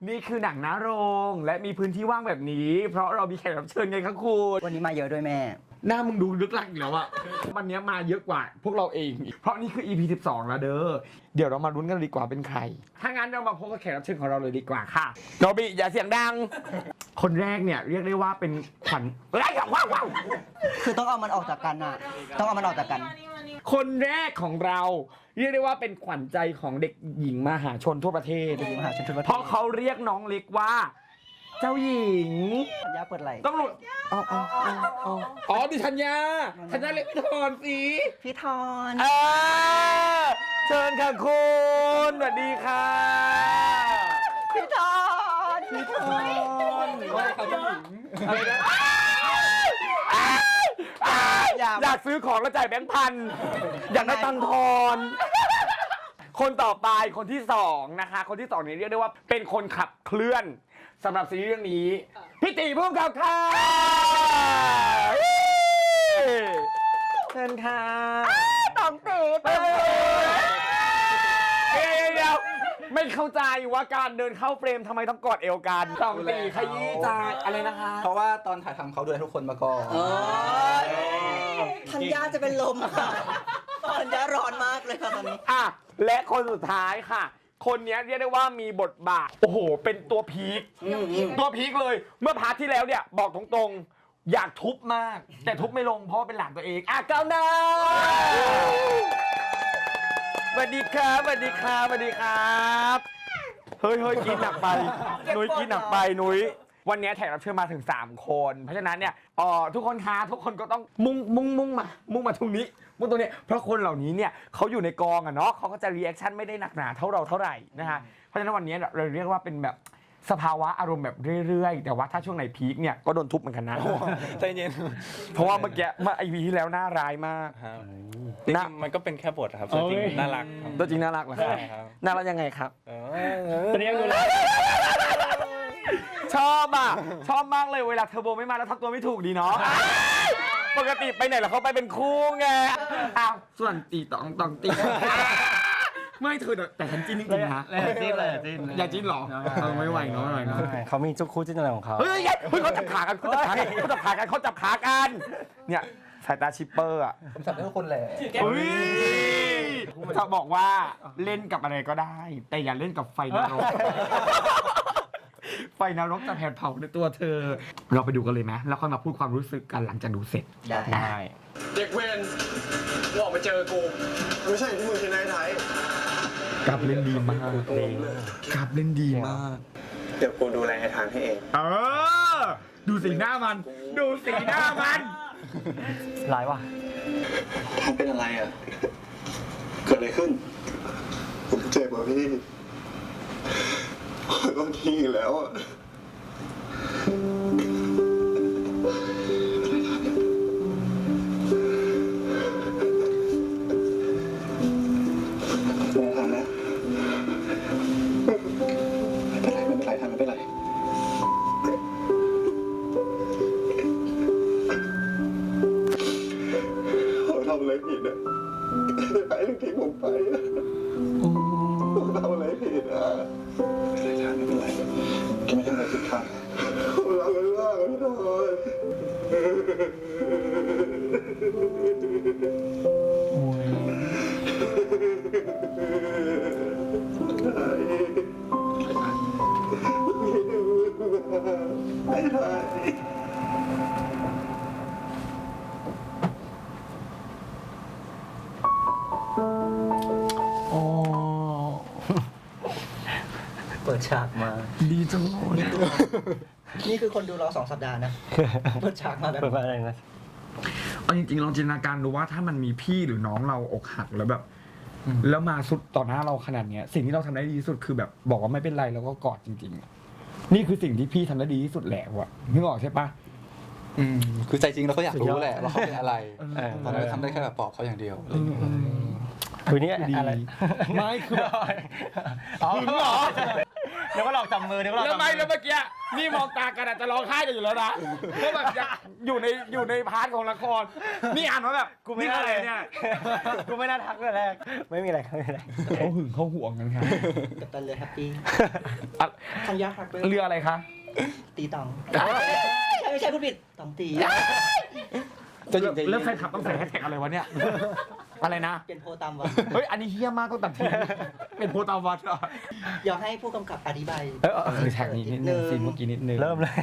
นี่คือหนังหน้าโรงและมีพื้นที่ว่างแบบนี้ เพราะเรามีแขกรับเชิญไงครับคุณ วันนี้มาเยอะด้วยแม่ หน้ามึงดูลึกลักอีกแล้วอะวันนี้มาเยอะกว่าพวกเราเอง เพราะนี่คือ EP 12 แล้วเด้อ เดี๋ยวเรามาลุ้นกันดีกว่าเป็นใคร ถ้างั้นเรามาพบกับแขกรับเชิญของเราเลยดีกว่าค่ะโนบิอย่าเสียงดัง คนแรกเนี่ยเรียกได้ว่าเป็นขวัญว้าว คือต้องเอามันออกจากกันอ่ะ ต้องเอามันออกจากกัน คนแรกของเราเรียกได้ว่าเป็นขวัญใจของเด็กหญิงมหาชนทั่วประเทศ เด็กหญิงมหาชนทั่วประเทศ เพราะเขาเรียกน้องเล็กว่า เจ้าหญิง สัญญาเปิดไหล ต้องหลุดอ๋อดิธัญญาเล็กพี่ทอนสิ พี่ทอน เชิญค่ะคุณสวัสดีค่ะ พี่ทอนพี่ทอน อะไรนะอยากซื้อของแล้วจ่ายแบงค์พันอยากได้ตังค์ทอน คนต่อไปคนที่สองนะคะ คนที่สองนี้เรียกได้ว่าเป็นคนขับเคลื่อนสำหรับซีรีส์เรื่องนี้พี่ตีพุ่มกับค่ะเชิญค่ะ ต้องตี เดี๋ยวไม่เข้าใจว่าการเดินเข้าเฟรมทำไมต้องกอดเอวกันต้องตีขยี้ใจอะไรนะคะ เพราะว่าตอนถ่ายทำเขาดูแลทุกคนมาก่อน ธัญญาจะเป็นลมค่ะธัญญาร้อนมากเลยค่ะตอนนี้ อ่ะและคนสุดท้ายค่ะ คนนี้เรียกได้ว่ามีบทบาทโอ้โหเป็นตัวพีคตัวพีคเลยเมื่อพาร์ทที่แล้วเนี่ยบอกตรงๆอยากทุบมาก แต่ทุบไม่ลงเพราะว่าเป็นหลานตัวเองอ่ะก้าวหน้าสวัสดีครับสวัสดีครับสวัสดีครับเฮ้ยกินหนักไปนุ้ยกินหนักไปนุ้ยวันนี้แขกรับเชิญมาถึง3คนเพราะฉะนั้นเนี่ยทุกคนคะทุกคนก็ต้องมุ่งมาตรงนี้มุ่งตรงนี้เพราะคนเหล่านี้เนี่ยเขาอยู่ในกองอะเนาะเขาก็จะรีแอคชั่นไม่ได้หนักหนาเท่าไหร่นะฮะเพราะฉะนั้นวันนี้เราเรียกว่าเป็นแบบสภาวะอารมณ์แบบเรื่อยๆแต่ว่าถ้าช่วงไหนพีคเนี่ยก็โดนทุบเหมือนกันนะ ใจเย็น เพราะว่าเมื่อกี้ไอวีที่แล้วน่าร้ายมาก ครับจริงๆมันก็เป็นแค่บทครับส่วนจริงน่ารักครับ ตัวจริงน่ารักเหรอครับ ใช่ครับ น่ารักยังไงครับ เรียกดูแล ชอบมากเลยเวลาเทอร์โบไม่มาแล้วทำตัวไม่ถูกดีเนาะปกติไปไหนแล้วเขาไปเป็นคู่ไงอ้าวส่วนตีต้องตีไม่เธอแต่ฉันจิ้นจริงๆนะ จิ้นเลย อย่าจิ้นหรอไม่ไหวเนาะไม่ไหวเนาะ เขามีจุกคู่จิ้นอะไรของเขา เฮ้ยเขาจับขากันเขาจับขากันเนี่ยสายตาชิปเปอร์อ่ะ ผมจับได้ทุกคนแหละ เฮ้ยจะบอกว่าเล่นกับอะไรก็ได้ แต่อย่าเล่นกับไฟนรก ไฟนรกจะแผดเผาในตัวเธอ เราไปดูกันเลยไหมแล้วค่อยมาพูดความรู้สึกกันหลังจากดูเสร็จ ได้ เด็กเวนออกมาเจอกูไม่ใช่ที่มึงที่นายไทย กลับเล่นดีมากกลับเล่นดีมาก เดี๋ยวกูดูแลทางให้เอง ดูสีหน้ามัน ดูสีหน้ามัน ร้ายว่ะ ท่านเป็นอะไรอ่ะ เกิดอะไรขึ้น ผมเจ็บอ่ะพี่ขอโทษทีอีกแล้วอ่ะไม่ทำนะไม่เป็นไรท่านไม่เป็นไรเขาทำอะไรผิดอ่ะไปทุกทีผมไปอ่ะผมทำอะไรผิดอ่ะไม่เป็นไรแกไม่ทำอะไรผิดค่ะผมรักกันมากพี่ทอนไม่ได้ เปิดฉากมา ดีจังเลย นี่คือคนดูเรา2 สัปดาห์นะ เปิดฉากมาแบบ เปิดมาอะไรนะ เอาจริงๆลองจินตนาการดูว่าถ้ามันมีพี่หรือน้องเราอกหักแล้วแบบ แล้วมาสุดต่อหน้าเราขนาดเนี้ยสิ่งที่เราทำได้ดีที่สุดคือแบบบอกว่าไม่เป็นไรแล้วก็กอดจริงๆนี่คือสิ่งที่พี่ทำได้ดีที่สุดแล้วอะนึกออกใช่ปะ คือใจจริงเราก็อยากรู้แหละว่าเขาเป็นอะไรตอนนั้นทำได้แค่แบบปลอบเขาอย่างเดียว คือนี่ ดี อะไร ไม่คือแบบ อ๋อ หึงเหรอ เดี๋ยวก็หลอกจับมือเดี๋ยวก็หลอก แล้ว จับ ไม่ มื แล้วเมื่อกี้นี่มองตากันอาจจะร้องไห้กันอยู่แล้วนะเพราะแบบอยู่ในพาร์ทของละครนี่อ่านว่าแบบ กูไม่น่าเลย เนี่ย กูไม่น่าทักเลยแรกไม่มีอะไรไม่มีอะไร เขาหึงเขาห่วงกันครับ กับตันเรือแฮปปี้ อ่ะ ทันยาฮักเบอร์ เรืออะไรคะ ตีตองไม่ใช่พูดผิดตองตี เจ้าหญิงใจ เริ่ เย็ ม น แฟนคลับต้องใส่แฮชแท็กอะไรวะเนี่ยอะไรนะ เป็นโพตามวะ เฮ้ยอันนี้เฮี้ยมากต้องตัดทิ้งเป็นโพตาวัตเหรอ อยากให้ผู้กำกับอธิบาย คือแท็กนี้นิดนึงซีนเมื่อกี้นิดนึง เริ่มเลย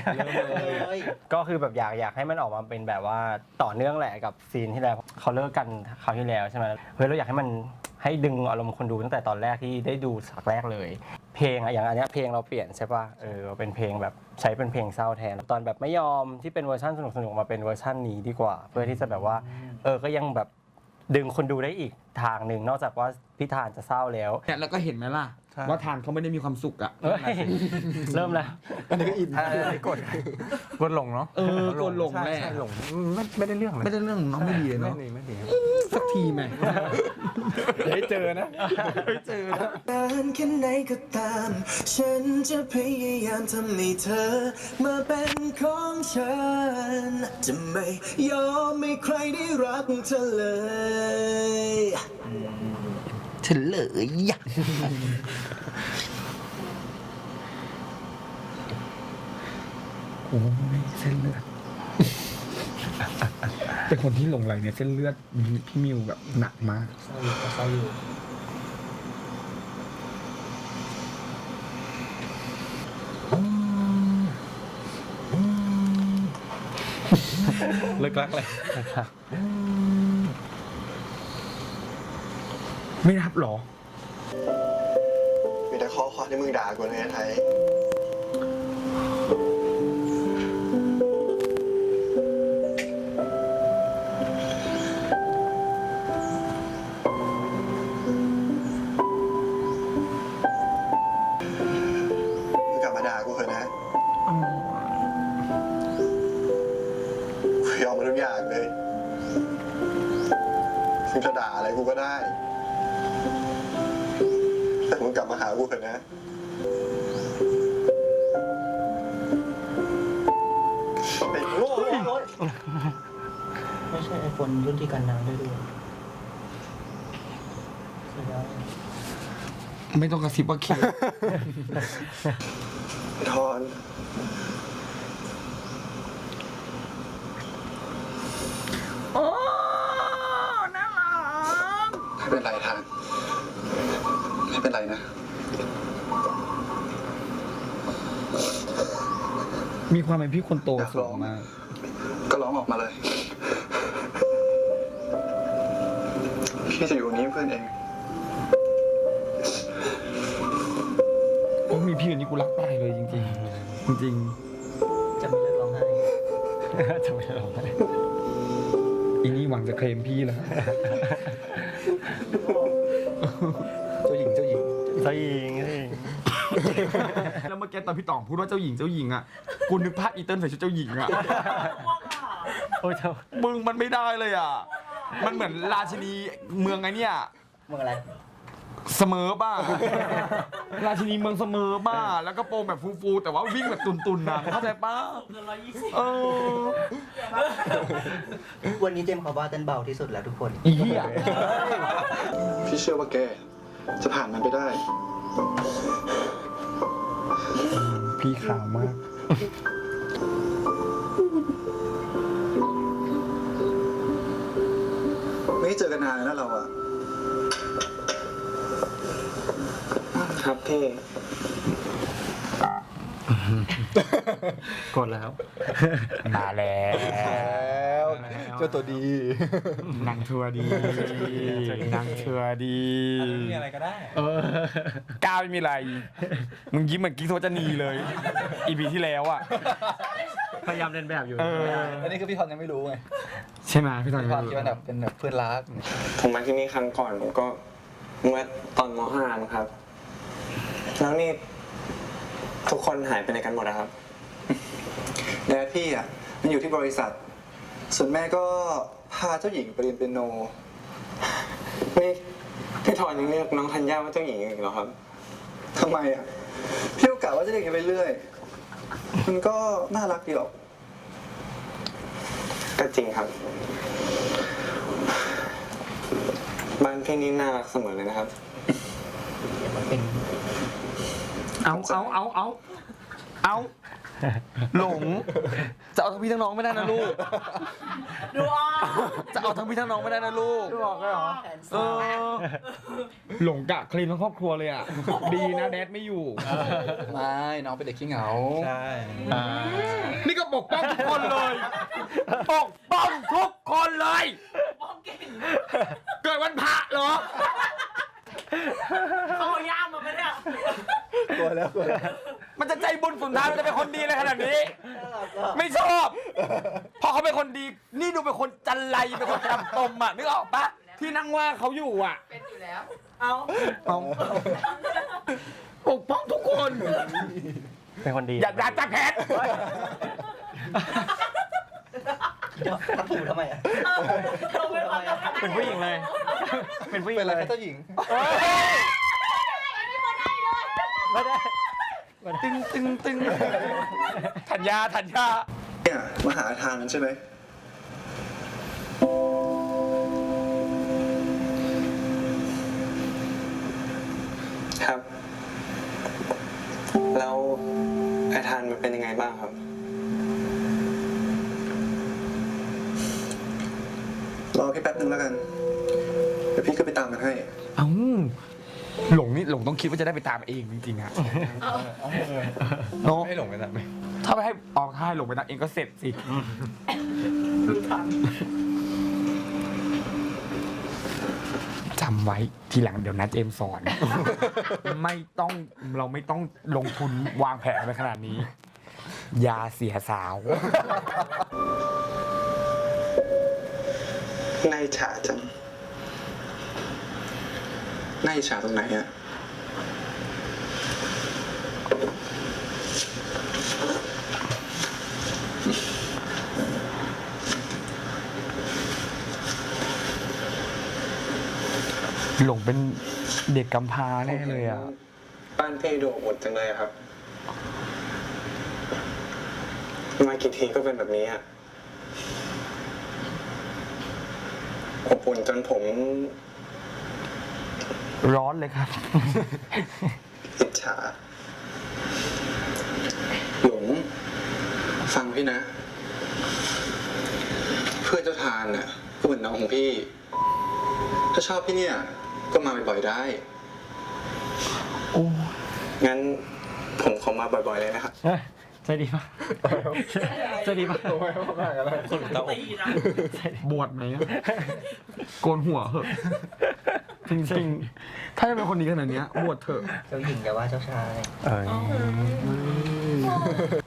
เลย ก็คือแบบอยากให้มันออกมาเป็นแบบว่าต่อเนื่องแหละกับซีนที่แล้วเขาเลิกกันคราวที่แล้วใช่ไหมเฮ้ยเราอยากให้มันให้ดึงอารมณ์คนดูตั้งแต่ตอนแรกที่ได้ดูฉากแรกเลย เพลงอะอย่างอันเนี้ยเพลงเราเปลี่ยนใช่ป่ะเป็นเพลงแบบใช้เป็นเพลงเศร้าแทนตอนแบบไม่ยอมที่เป็นเวอร์ชันสนุกๆมาเป็นเวอร์ชันนี้ดีกว่า เพื่อที่จะแบบว่าก็ยังแบบดึงคนดูได้อีกทางหนึ่งนอกจากว่าพิธานจะเศร้าแล้ว เนี่ยแล้วก็เห็นไหมล่ะว่าทานเขาไม่ได้มีความสุขอ่ะ เฮ้ยเริ่มแล้ว อันนี้ก็อิน กดหลงเนาะ โกนหลงแหละ ใช่หลงไม่ได้เรื่องเลย ไม่ได้เรื่องของน้องไม่ดีเลยเนาะ ไม่ดี สักทีไหม เดี๋ยวให้เจอนะ เจอนะ นานแค่ไหนก็ตาม ฉันจะพยายามทำให้เธอมาเป็นของฉัน จะไม่ยอมให้ใครได้รักเธอเลยเฉลย โอ้ยเส้นเลือด เป็นคนที่หลงไหลเนี่ยเส้นเลือดพี่มิวแบบหนักมาก เศร้าอยู่ เลิกรักเลยไม่รับหรอ มีแต่ข้อความที่มึงด่ากูในไทยมึงกลับมาด่ากูเถอะนะกูยอมมาทุกอย่างเลยมึงจะด่าอะไรกูก็ได้ แต่มึงกลับมาหากูเถอะนะไอ้โง่ ไม่ใช่ไอโฟนรุ่นที่กันน้ำได้ด้วยเสียดาย ไม่ต้องกระซิบว่าคิว ไอ้ทอน โอ้น่ารัก ไม่เป็นไรทางไม่เป็นไรนะ มีความเป็นพี่คนโตสูงมาก ก็ร้องออกมาเลย พี่จะอยู่ตรงนี้เพื่อนเอง โอ้มีพี่คนนี้กูรักตายเลยจริงๆ จริง จะไม่เลิกร้องไห้ จะไม่ร้องไห้ ๆอีนี่หวังจะเคลมพี่แล้ว เจ้าหญิง เจ้าหญิง แล้วเมื่อกี้ตอนพี่ต่องพูดว่าเจ้าหญิงอ่ะกูนึกภาพอีเติ้ลใส่ชุดเจ้าหญิงอ่ะ โอ้ยเจ้า มึงมันไม่ได้เลยอ่ะ มันเหมือนราชินีเมืองไงเนี่ย มึงอะไร เสมอป่ะ ราชินีเมืองเสมอป่ะแล้วก็โปรงแบบฟูๆแต่ว่าวิ่งแบบตุนๆนะเข้าใจป่ะเออ วันนี้เจมส์เขาว่าเต้นเบาที่สุดแล้วทุกคน อีเหี้ย พี่เชื่อว่าแกจะผ่านมันไปได้ พี่ขาวมาก ไม่ได้เจอกันนานแล้วนะเราอะครับพี่ กดแล้ว มาแล้ว เจ้าตัวดี นางทัวร์ดีนางทัวร์ดี มีอะไรก็ได้ ก้าวไม่มีอะไร มึงยิ้มเหมือนกิ๊กโซจนีเลย อีพีที่แล้วอ่ะ พยายามเล่นแบบอยู่ อันนี้คือพี่ทอนยังไม่รู้ไง ใช่ไหมพี่ตอน พี่ทอนคิดว่าแบบเป็นแบบเพื่อนรัก ผมมาที่นี่ครั้งก่อนผมก็เมื่อตอนม.5 ครับ แล้วนี่ทุกคนหายไปไหนกันหมดนะครับ แดดพี่อะมันอยู่ที่บริษัท ส่วนแม่ก็พาเจ้าหญิงไปเรียนเปียโน นี่พี่ทอนยังเรียกน้องธัญญาว่าเจ้าหญิงอีกเหรอครับ ทำไมอะ พี่ก็กะว่าจะเล่นกันไปเรื่อยมันก็น่ารักดีหรอก ก็จริงครับ บ้านพี่นี่น่ารักเสมอเลยนะครับ เอาหลงจะเอาทั้งพี่ทั้งน้องไม่ได้นะลูกจะเอาทั้งพี่ทั้งน้องไม่ได้นะลูก บอกเลยเหรอ เออหลงกะคลีนทั้งครอบครัวเลยอ่ะดีนะแดดไม่อยู่ ไม่น้องเป็นเด็กขี้เหงา ใช่ นี่ก็ปกป้องทุกคนเลยปกป้องทุกคนเลยเกิดวันพระเหรอ เขาเอาย่ามมาไหมเนี่ย กลัวแล้ว มันจะใจบุญสุนทานมันจะเป็นคนดีเลยขนาดนี้ ไม่ชอบเพราะเขาเป็นคนดี นี่ดูเป็นคนจันไรเป็นคนจำตมอ่ะนึกออกปะที่นั่งว่าเขาอยู่อ่ะ เป็นอยู่แล้ว เอา เอาปกป้องทุกคน เป็นคนดี อย่าด่าจ่าแพท ทับผูทำไมอ่ะ เราไม่ฟังกัน เป็นผู้หญิงเลย เป็นผู้หญิ เป็น ง อะไร เลย คะเจ้าหญิง ไม่ได้ ตึงตึงตึงธัญญา เนี่ยมาหาทางนั้นใช่ไหม ครับ แล้วไอทานมันเป็นยังไงบ้างครับ รอพี่แป๊บนึงแล้วกัน เดี๋ยวพี่ก็ไปตามมันให้ เอ้าหลงนี่หลงต้องคิดว่าจะได้ไปตามเองจริงๆอะเนาะ ให้หลงไปทำไม ถ้าไปให้ออกท่ายหลงไปตามเองก็เสร็จสิจำไว้ทีหลังเดี๋ยวนัดเจมส์สอน เราไม่ต้องลงทุนวางแผนไปขนาดนี้ ยาเสียสาว น่าอิจฉาจังน่าอิจฉาตรงไหนอะหลงเป็นเด็กกำพร้าแน่เลยอ่ะ บ้านพี่ดูอบอุ่นจังเลยอะครับ มากี่ทีก็เป็นแบบนี้อะอบอุ่นจนผม ร้อนเลยครับ อิจฉาหลงฟังพี่นะ เพื่อนเจ้าทานน่ะก็เหมือนน้องของพี่ ถ้าชอบพี่เนี่ย ก็มาบ่อยๆได้ งั้นผมขอมาบ่อยๆเลยนะครับ ใจดีปะใจดีปะ ตีนะ บวชไหมอะโกนหัวเหอะจริงๆ ถ้าจะเป็นคนดีขนาดเนี้ยบวชเถอะ เจ้าหญิงอย่าว่าเจ้าชาย เอ้ย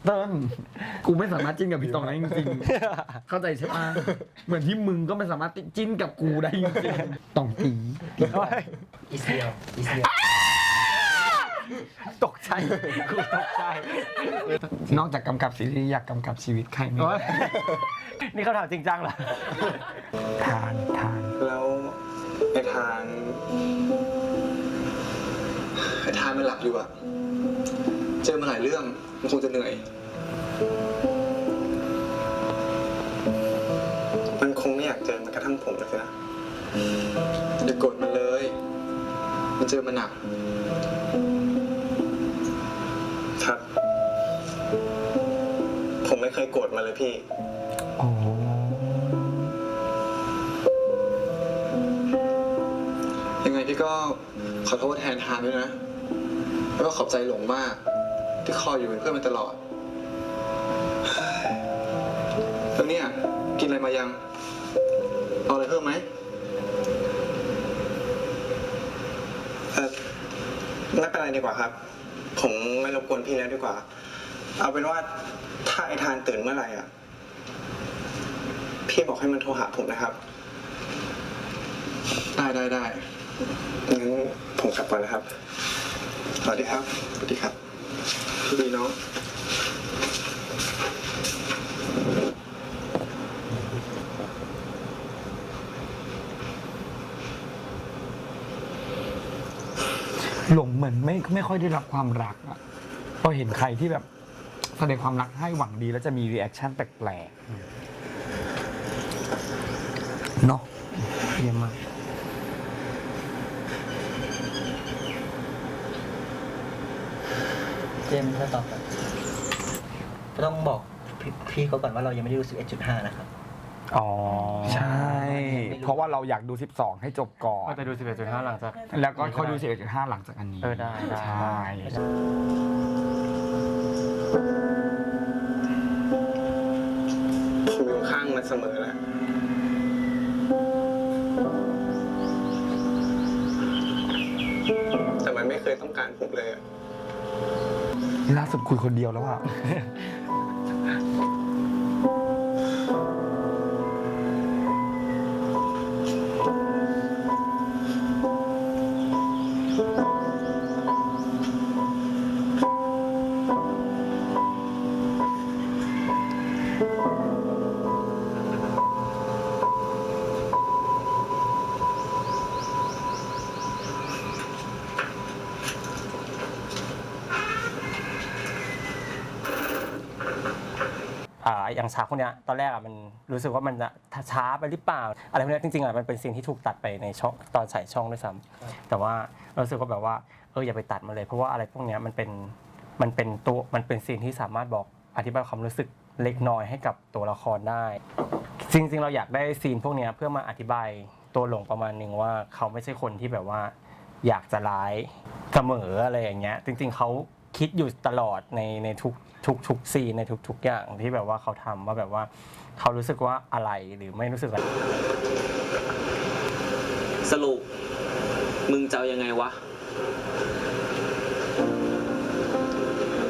เติ้ลกูไม่สามารถจิ้นกับพี่ตองได้จริงๆ เข้าใจใช่ปะเหมือนที่มึงก็ไม่สามารถจิ้นกับกูได้จริงๆต้องตี อิสเรียลอิสเรียล ตกใจกูตกใจ นอกจากกำกับซีรีส์อยากกำกับชีวิตใครไหม โอ๊ยนี่เขาถามจริงจังเหรอ ทาน แล้วไอทาน ไอ้ทานมันหลับอยู่อะเจอมาหลายเรื่อง มันคงจะเหนื่อย มันคงไม่อยากเจอแม้กระทั่งผมเลยสินะ อย่าโกรธมันเลย มันเจอมาหนัก ครับ ผมไม่เคยโกรธมาเลยพี่ โอ้ ยังไงพี่ก็ขอโทษแทนทานด้วยนะ แล้วก็ขอบใจหลงมาก ที่คอยอยู่เป็นเพื่อนมันตลอด แล้วเนี่ย กินอะไรมายัง เอาอะไรเพิ่มไหม ไม่เป็นไรดีกว่าครับ ผมไม่รบกวนพี่แล้วดีกว่า เอาเป็นว่าถ้าไอทานตื่นเมื่อไหร่อ่ะ พี่บอกให้มันโทรหาผมนะครับ ได้ งั้นผมกลับก่อนนะครับ สวัสดีครับ สวัสดีครับดีน้อง พ หลงเหมือนไม่ค่อยได้รับความรักอะพอเห็นใครที่แบบแสดงความรักให้หวังดีแล้วจะมีรีแอคชั่นแปลกๆเนาะ เยี่ยมมาก เจมส์ถ้าตอบแบบต้องบอกพี่เขาก่อนว่าเรายังไม่ได้ดู 11.5 นะครับ อ๋อ ใช่ เพราะว่าเราอยากดู 12 ให้จบก่อน ก็จะดู 11.5 หลังจาก แล้วก็ค่อยดู 11.5 หลังจากอันนี้ ได้ ใช่ ผมอยู่ข้างมันเสมอแหละแต่มันไม่เคยต้องการผมเลยอะ ล่าสุดคุยคนเดียวแล้วอะ อย่างฉากพวกเนี้ยตอนแรกมันรู้สึกว่ามันจะช้าไปหรือเปล่าอะไรพวกเนี้ยจริงๆมันเป็นซีนที่ถูกตัดไปในช่องตอนใส่ช่องด้วยซ้ำแต่ว่ารู้สึกว่าแบบว่าอย่าไปตัดมาเลยเพราะว่าอะไรพวกเนี้ยมันเป็นซีนที่สามารถบอกอธิบายความรู้สึกเล็กน้อยให้กับตัวละครได้จริงๆเราอยากได้ซีนพวกเนี้ยเพื่อมาอธิบายตัวหลงประมาณนึงว่าเขาไม่ใช่คนที่แบบว่าอยากจะร้ายเสมออะไรอย่างเงี้ยจริงๆเขาคิดอยู่ตลอดในทุกซีนในทุกอย่างที่แบบว่าเขาทำว่าแบบว่าเขารู้สึกว่าอะไรหรือไม่รู้สึกอะไร สรุปมึงจะเอายังไงวะ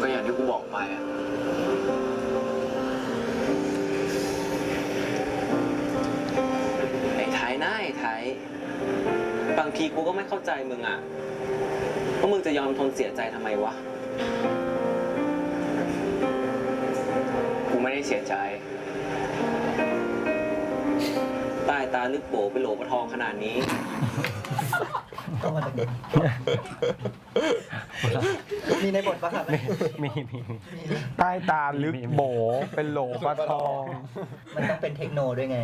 ก็อย่างที่กูบอกไปอะไอ้ไทยนะไอ้ไทยบางทีกูก็ไม่เข้าใจมึงอะว่ามึงจะยอมทนเสียใจทำไมวะกูไม่ได้เสียใจใต้ตาลึกโบไปโหลปะทองขนาดนี้ ต้องมาจากไหนมีในบทปะครับ มี ใต้ตาลึกโบเป็นโหลปลาทอง มันต้องเป็นเทคโนด้วยไง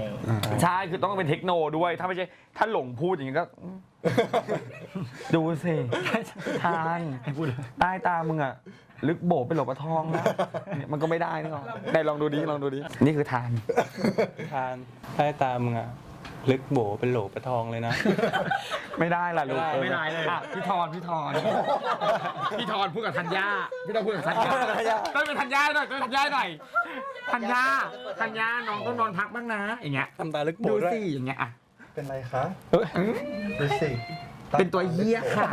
ใช่คือต้องเป็นเทคโนด้วย ถ้าไม่ใช่ถ้าหลงพูดอย่างนี้ก็ ดูสิทานใต้ตามึงอะลึกโบเป็นโหลปลาทองนะเนี่ยมันก็ไม่ได้นี่หรอไหนลองดูดินี่คือทาน ทานใต้ตามึงอะลึกโบเป็นโหลปลาทองเลยนะ ไม่ได้ล่ะลูก ไม่ได้เลย อ่ะพี่ทอนพูดกับธัญญาพี่ต้องพูดกับธัญญาต้องเป็นธัญญาหน่อยธัญญาน้องต้องนอนพักบ้างนะอย่างเงี้ย ทำตาลึกโบ ดู ด้วย สิอย่างเงี้ยอ่ะ เป็นไรคะดูสิ เป็นตัวเหี้ยค่ะ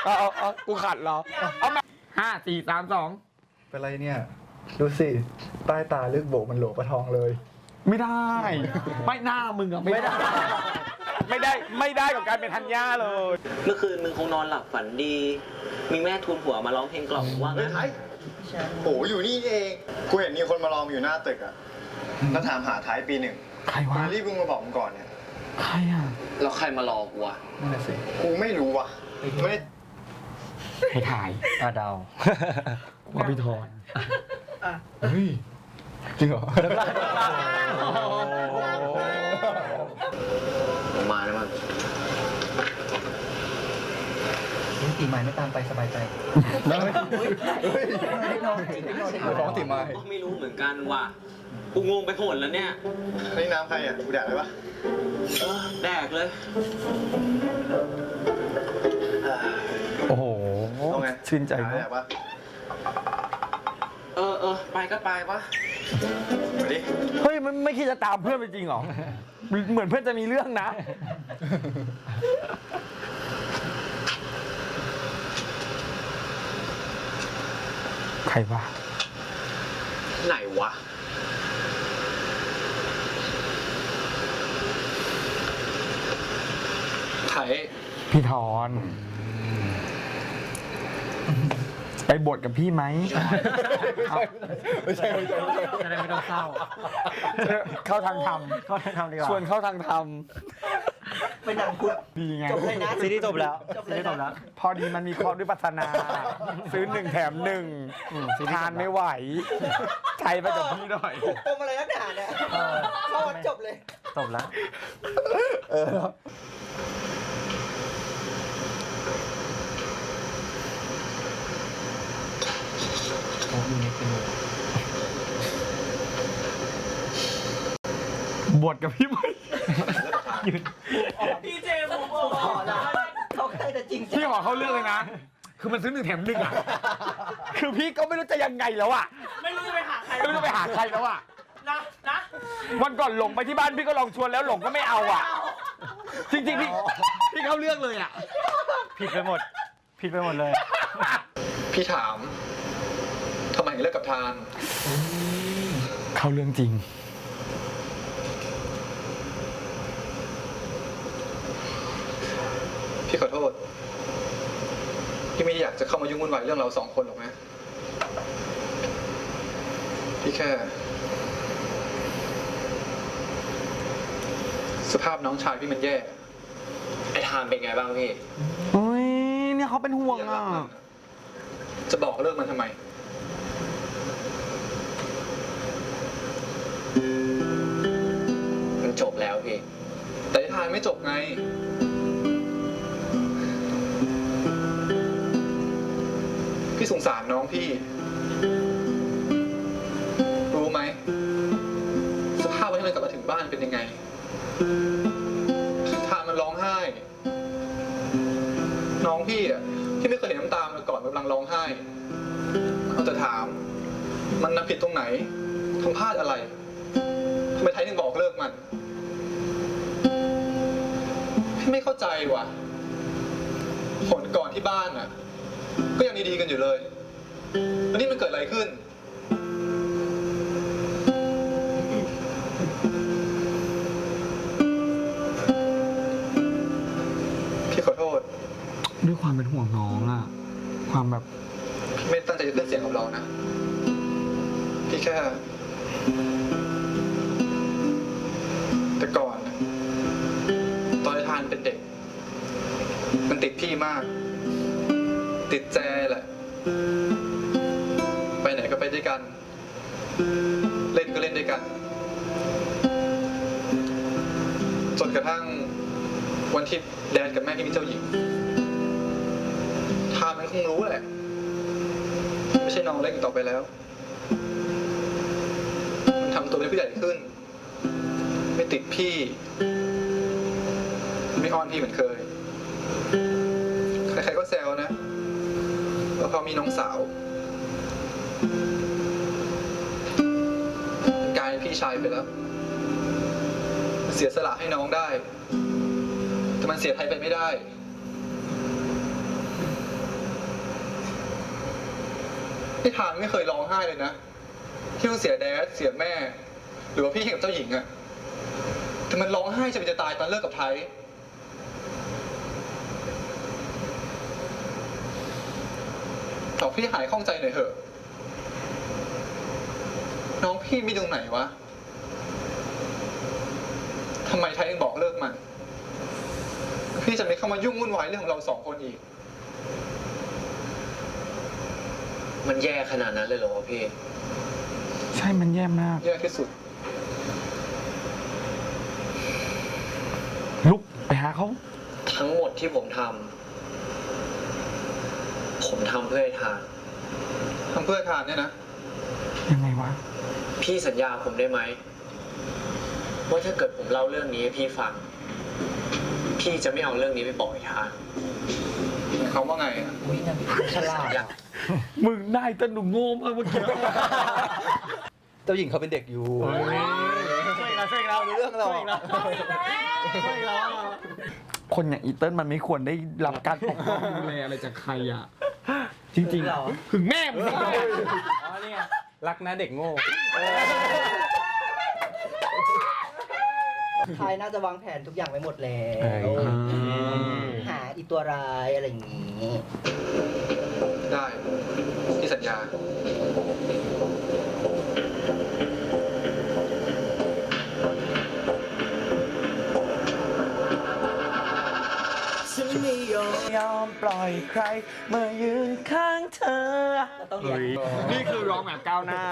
เอากูขัดเหรอเอามา5 4 3 2 เป็นไรเนี่ย ดูสิใต้ตาลึกโบมันโหลปลาทองเลย ไม่ได้ ไม่หน้ามึงอะไม่ได้กับการเป็นธัญญาเลย เมื่อคืนมึงคงนอนหลับฝันดี มีแม่ทูลหัวมาร้องเพลงกล่อมว่างั้น โอ้อยู่นี่เอง กูเห็นมีคนมารอมอยู่หน้าตึกอะแล้วถามหาท้ายปีหนึ่ง ใครวะ รีบมึงมาบอกมึงก่อนเนี่ย ใครอะ แล้วใครมารอกูวะ นั่นแหละสิ กูไม่รู้ว่ะไม่ได้ ให้ถ่าย เดา ว่าพี่ทอน เฮ้ย จริงเหรอ ผมมาแล้วมั้ง ตีไม้ไม่ตามไปสบายใจ ฟ้องติไม้ ก็ไม่รู้เหมือนกันว่ะ กูงงไปหมดแล้วเนี่ย นี่น้ำใครอ่ะ กูแดกเลยปะ แดกเลย โอ้โห เอาไง ชื่นใจ แด มาก กปะ ไปก็ไปวะ มาดิ เฮ้ยมันไม่คิดจะตามเพื่อนไปจริงเหรอ เหมือนเพื่อนจะมีเรื่องนะ ใครวะ ไหนวะ ไถ พี่ทอน ไปบวชกับพี่ไหม ไม่ใช่ จะได้ไม่ต้องเศร้า เข้าทางธรรม ก็ทำดีกว่า ชวนเข้าทางธรรม เป็นหนังพุทธ ดีไง จบเลยนะ ซีรีส์จบแล้ว จบ ซี เลยนะ รีส์จบแล้ว พอดีมันมีคอร์สวิปัสสนา ซื้อ1 แถม 1 ทานไม่ไหวใจไปกับพี่หน่อย ปมอะไรนักหนาเนี่ยเข้าวัดจบเลย จบแล้ว บวชกับพี่ไหม พี่เจมส์ผม ขอละเขาเคยจะจริงจัง พี่ขอเข้าเรื่องเลยนะ คือมันซื้อ1 แถม 1 อ่ะ คือพี่ก็ไม่รู้จะยังไงแล้วอ่ะ ไม่รู้จะไปหาใคร ไม่รู้จะไปหาใครแล้วอ่ะ นะ วันก่อนหลงไปที่บ้านพี่ก็ลองชวนแล้วหลงก็ไม่เอาอ่ะ จริงๆพี่เข้าเรื่องเลยอ่ะ ผิดไปหมด ผิดไปหมดเลย พี่ถามทำไมถึงเลิกกับทาน เข้าเรื่องจริง พี่ขอโทษ พี่ไม่ได้อยากจะเข้ามายุ่งวุ่นวายเรื่องเรา2 คนหรอกนะ พี่แค่ สภาพน้องชายพี่มันแย่ ไอ้ทานเป็นไงบ้างพี่ เฮ้ยเนี่ยเขาเป็นห่วงอ่ะ จะบอกเลิกมันทำไม มันจบแล้วพี่ แต่ไอ้ทานไม่จบไง พี่สงสารน้องพี่ รู้ไหม สภาพวันที่มันกลับมาถึงบ้านเป็นยังไง ทานมันร้องไห้ น้องพี่อ่ะที่ไม่เคยเห็นน้ำตามาก่อนมันกำลังร้องไห้เอาแต่ถาม มันน่ะผิดตรงไหนทำพลาดอะไรทำไมไทยถึงบอกเลิกมัน พี่ไม่เข้าใจว่ะผลก่อนที่บ้านอ่ะ ก็ยังดีๆกันอยู่เลยแล้วนี่มันเกิดอะไรขึ้น พี่ขอโทษ ด้วยความเป็นห่วงน้องอ่ะ ความแบบ พี่ไม่ตั้งใจจะขึ้นเสียงกับเรานะ พี่แค่ แต่ก่อนน่ะตอนที่ทานเป็นเด็ก มันติดพี่มาก ติดแจแหละ ไปไหนก็ไปด้วยกัน เล่นก็เล่นด้วยกัน จนกระทั่งวันที่แดนกับแม่พี่มีเจ้าหญิง ทานมันคงรู้แหละ ไม่ใช่น้องเล็กอีกต่อไปแล้ว มันทำตัวเป็นผู้ใหญ่ขึ้น ไม่ติดพี่ ไม่อ้อนพี่เหมือนเคย ใครๆก็แซวนะว่าเขามีน้องสาวกลายเป็นพี่ชายไปแล้วมันเสียสละให้น้องได้ แต่มันเสียไทยไปไม่ได้ พี่ทานไม่เคยร้องไห้เลยนะ ที่ต้องเสียแดดเสียแม่ หรือว่าพี่เห็นกับเจ้าหญิงอะแต่มันร้องไห้จะเป็นจะตายตอนเลิกกับไทยตอบพี่หายข้องใจหน่อยเถอะ น้องพี่มีตรงไหนวะทำไมไทยยังบอกเลิกมัน พี่จะไม่เข้ามายุ่งวุ่นวายเรื่องของเรา2 คนอีก มันแย่ขนาดนั้นเลยเหรอวะพี่ ใช่มันแย่มาก แย่ที่สุด ลุกไปหาเขา ทั้งหมดที่ผมทำ ผมทำเพื่อไอ้ทาน ทำเพื่อทานเนี่ยนะ ยังไงวะ พี่สัญญาผมได้ไหม ว่าถ้าเกิดผมเล่าเรื่องนี้ให้พี่ฟัง พี่จะไม่เอาเรื่องนี้ไปบอกไอ้ทาน เขาว่าไงอะ อุ้ยนะฉลาด อย่าง มึงได้แต่หนุ่มโง่มากเมื่อกี้ เจ้าหญิงเขาเป็นเด็กอยู่ ช่วยเรา เรื่องเรา คนอย่างอีเติ้ลมันไม่ควรได้รับการปกป้องดูแลอะไรจากใครอ่ะ จริง เหรอ ๆ ถึงแม่มึง อ๋อเนี่ยรักนะเด็กโง่ ทายน่าจะวางแผนทุกอย่างไว้หมดแล้ เอ้ วย หาอีตัวร้ายอะไรอย่างนี้ ได้พี่สัญญา ฉันไม่ยอมปล่อยใครมายืนข้างเธอ ต้องเรียน นี่คือร้องแบบก้าวหน้า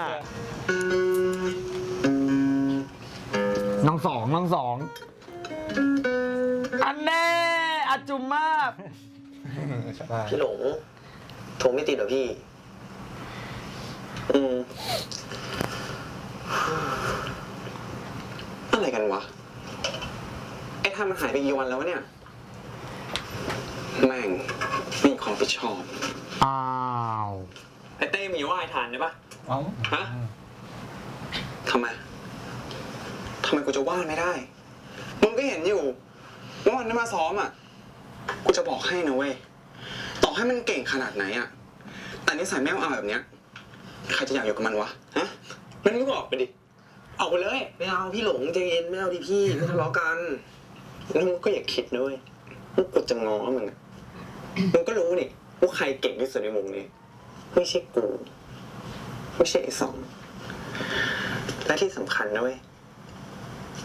น้องสอง อันแน่อาจุมมาก พี่หลงโทรไม่ติดเหรอพี่ อะไรกันวะ ไอ้ท่ามันหายไปกี่วันแล้ววะเนี่ย แม่งไมมีความรับผิดชอบ อ้าว ไอ้เต้มีว่าไอ้ทานได้ปะ เอ้า ฮะทำไมกูจะว่าไม่ได้ มึงก็เห็นอยู่ว่าวันที่มาซ้อมอ่ะ กูจะบอกให้นะเว้ย ต่อให้มันเก่งขนาดไหนอ่ะ แต่นิสัยไม่เอาแบบเนี้ย ใครจะอยากอยู่กับมันวะ ฮะมันก็ออกไปดิ ออกไปเลย ไม่เอาพี่หลงใจเย็นไม่เอาดิพี่ไม่ทะเลาะกันแล้วมึงก็อย่าคิดนะเว้ยว่ากูจะง้อมึงอะมึงก็รู้นี่ว่าใครเก่งที่สุดในวงนี้ ไม่ใช่กู ไม่ใช่ไอ้สอง และที่สำคัญนะเว้ย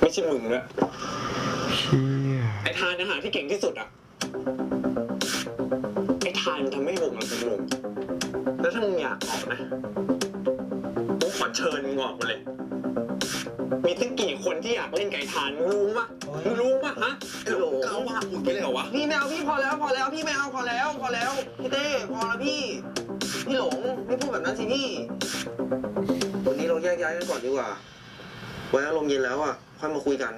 ไม่ใช่มึงด้วยไอ้ทานอาหารที่เก่งที่สุดอ่ะ ไอ้ทานทำให้วงมันเป็นวงแล้วถ้ามึงอยากออกนะกูขอเชิญมึงออกมาเลย มีตั้งกี่คนที่อยากเล่นไก่ทานมึงรู้ปะฮะไอ้หลงกล้าว่ากูไปเลยเหรอวะพี่ไม่เอาพี่พอแล้วพี่ไม่เอาพอแล้วพี่เต้พอแล้วพี่หลงไม่พูดแบบนั้นสิพี่วันนี้เราแยกย้ายกันก่อนดีกว่าไว้อารมณ์เย็นแล้วอ่ะค่อยมาคุยกัน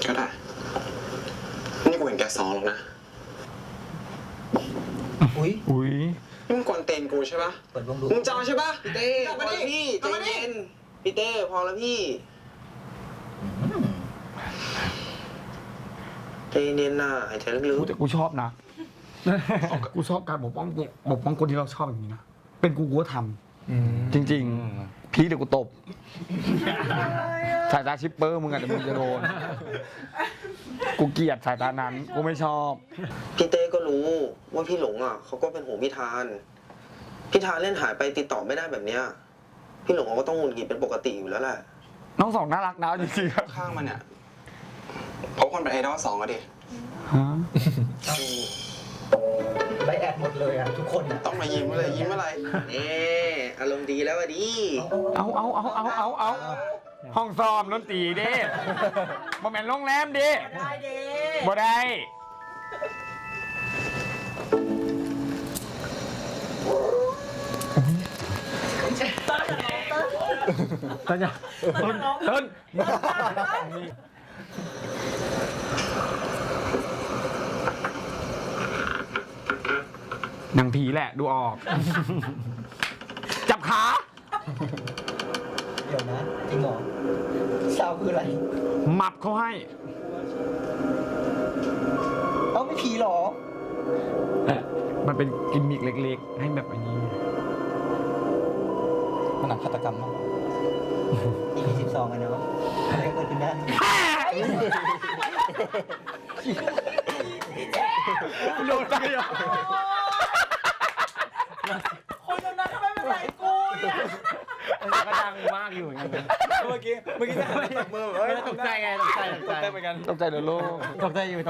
ก็ได้นี่กูเห็นแกซ้อมแล้วนะ อุ้ย นี่มึงกวนเตนกูใช่ปะ เปิดวงดู มึงจอใช่ปะพี่เต้พอแล้วพี่ใจเย็นพี่เต้พอแล้วพี่ใจเย็นน่ะหายใจลึก แต่กูชอบนะ กูชอบการปกป้องคนที่เราชอบอย่างนี้นะ เป็นกูก็ทำจริงๆ พี่เดี๋ยวกูตบ สายตาชิปเปอร์มึงอะเดี๋ยวมึงจะโดน กูเกลียดสายตานั้น กูไม่ชอบ ๆพี่เต้ก็รู้ว่าพี่หลงอ่ะเขาก็เป็นห่วงพี่ทานเล่นหายไปติดต่อไม่ได้แบบเนี้ยพี่หลงเขาก็ต้องหงุดหงิดเป็นปกติอยู่แล้วแหละ น้องสองน่ารักนะจริงๆครับ ข้างมันเนี่ยเพราะคนเป็นไอดอลสองอะดิ ฮะ ใบแอดหมดเลยอ่ะ ทุกคนอ่ะ ต้องมายิ้มเลยยิ้มอะไรอารมณ์ดีแล้วอะดิ เอาห้องซ้อมดนตรีเด้บ่แม่นโรงแรมเด้ ได้เด้ บ่ได้ต้นนางผีแหละดูออก จับขา เดี๋ยวนะ จริงเหรอซาวคืออะไร หมับเขาให้ เอ้าไม่ผีเหรอ มันเป็นกิมมิกเล็กๆ ให้แบบอันนี้ มันหนังฆาตกรรมมาก EP 12อะเนาะอะไรก็เกิดขึ้นได้ โดนใจเหรอ คนคนนั้นทำไมเป็นไรกูเนี่ย มันก็ดังมากอยู่เหมือนกัน เมื่อกี้จะหันมาตบมือแบบ ไม่ได้ตกใจไงตกใจ เหมือนกัน ตกใจเหรอลูก ตกใจอยู่เพ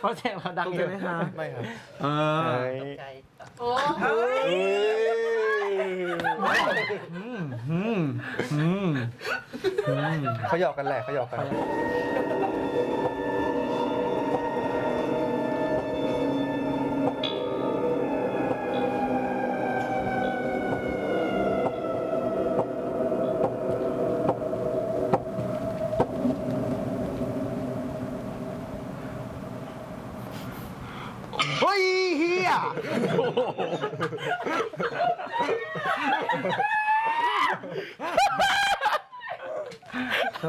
ราะเสียงเขาดังอยู่ ไหมคะ ไม่ครับ ใจ โอ้ย เขาหยอกกันแหละเขาหยอกกัน เฮ้ยเฮียโอ้โห ใจ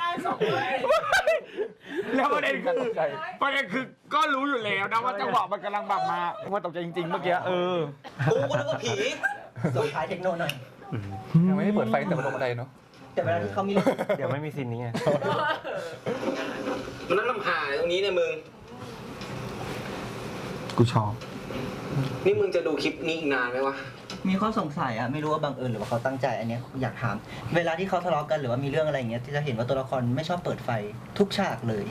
ง่ายสองเลย แล้วประเด็นคือก็รู้อยู่แล้วนะว่าจังหวะมันกำลังแบบมาว่าตกใจจริงๆเมื่อกี้กูก็นึกว่าผีส่งท้ายเทคโนหน่อย ยังไม่ได้เปิดไฟแต่ตรงบันไดเนาะ แต่เวลาที่เขามี เดี๋ยวไม่มีซีนนี้ไง มันนั่งลำหายตรงนี้เนี่ยมึง กูชอบ นี่มึงจะดูคลิปนี้อีกนานไหมวะ มีข้อสงสัยอะไม่รู้ว่าบังเอิญหรือว่าเขาตั้งใจอันเนี้ยอยากถาม เวลาที่เขาทะเลาะกันหรือว่ามีเรื่องอะไรอย่างเงี้ยที่จะเห็นว่าตัวละครไม่ชอบเปิดไฟทุกฉากเลย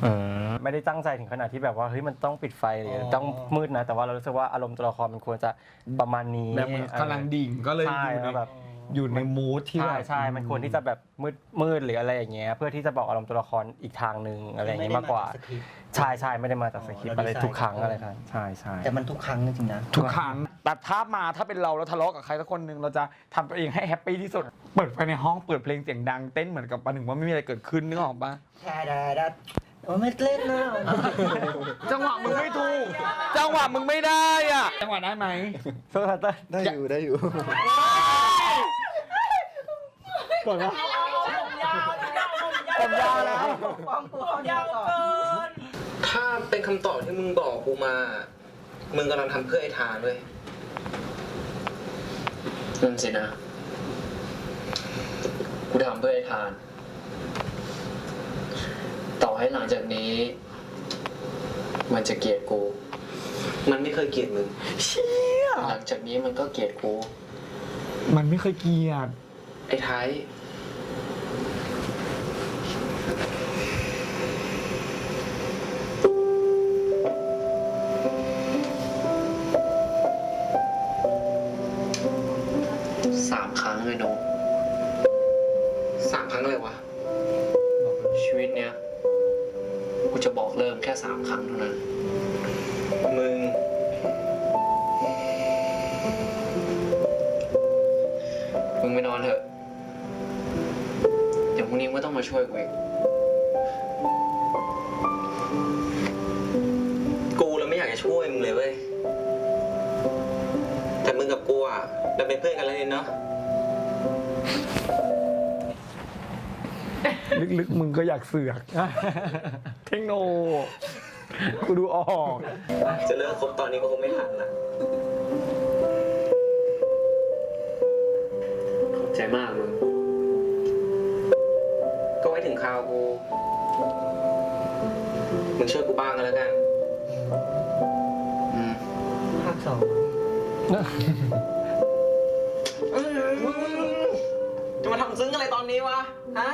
ไม่ได้ตั้งใจถึงขนาดที่แบบว่าเฮ้ยมันต้องปิดไฟหรือต้องมืดนะ แต่ว่าเรารู้สึกว่าอารมณ์ตัวละครมันควรจะประมาณนี้ แบบมันกำลังดิ่งก็เลย ใช่ อยู่ใน แบบ อยู่ในมูทที่ ใช่ แบบ ใช่มันควรที่จะแบบมืดหรืออะไรอย่างเงี้ยเพื่อที่จะบอกอารมณ์ตัวละครอีกทางหนึ่งอะไรอย่างเงี้ยมากกว่า ใช่ใช่ไม่ได้มาจากสคริปต์อะไรทุกครั้งอะไรครับใช่ใช่ แต่มันทุกครั้งจริงๆนะ ทุกครั้งตัดภาพมาถ้าเป็นเราแล้วทะเลาะกับใครสักคนหนึ่งเราจะทำตัวเองให้แฮปปี้ที่สุด เปิดไฟในห้องเปิดเพลงเสียงดังเต้นเหมือนกับประหนึ่งว่าไม่มีอะไรเกิดขึ้นนึกออกปะ แชร์ได้ไม่เล่นนะ จังหวะมึงไม่ถูกจังหวะมึงไม่ได้อ่ะจังหวะได้ไหม โทษครับเต้ย ได้อยู่ ก่อนนะ ผมยาวแล้ว ความกลัวเขายาวก่อน ถ้าเป็นคำตอบที่มึงบอกกูมา มึงกำลังทำเพื่อไอ้ทานด้วยนั่นสินะ กูทำเพื่อไอ้ทาน ต่อให้หลังจากนี้ มันจะเกลียดกู มันไม่เคยเกลียดมึง เชี่ย หลังจากนี้มันก็เกลียดกู มันไม่เคยเกลียด ไอ้ไทย 3 ครั้งเลยน้อง3 ครั้งเลยวะ ชีวิตเนี้ย กูจะบอกเริ่มแค่3 ครั้งเท่านั้น มึง มึงไปนอนเถอะ เดี๋ยวพรุ่งนี้มึงก็ต้องมาช่วยกูอีก กูแล้วไม่อยากจะช่วยมึงเลยเว้ย แต่มึงกับกูอ่ะเราเป็นเพื่อนกันแล้วเนาะ ลึกๆมึงก็อยากเสือก เทคโนกูดูออก จะเลิกคบตอนนี้ก็คงไม่ทันนะขอบใจมากมึง ก็ไว้ถึงคราวกู มึงช่วยกูบ้างกันแล้วกัน ภาค 2 จะมาทำซึ้งอะไรตอนนี้วะ ฮะ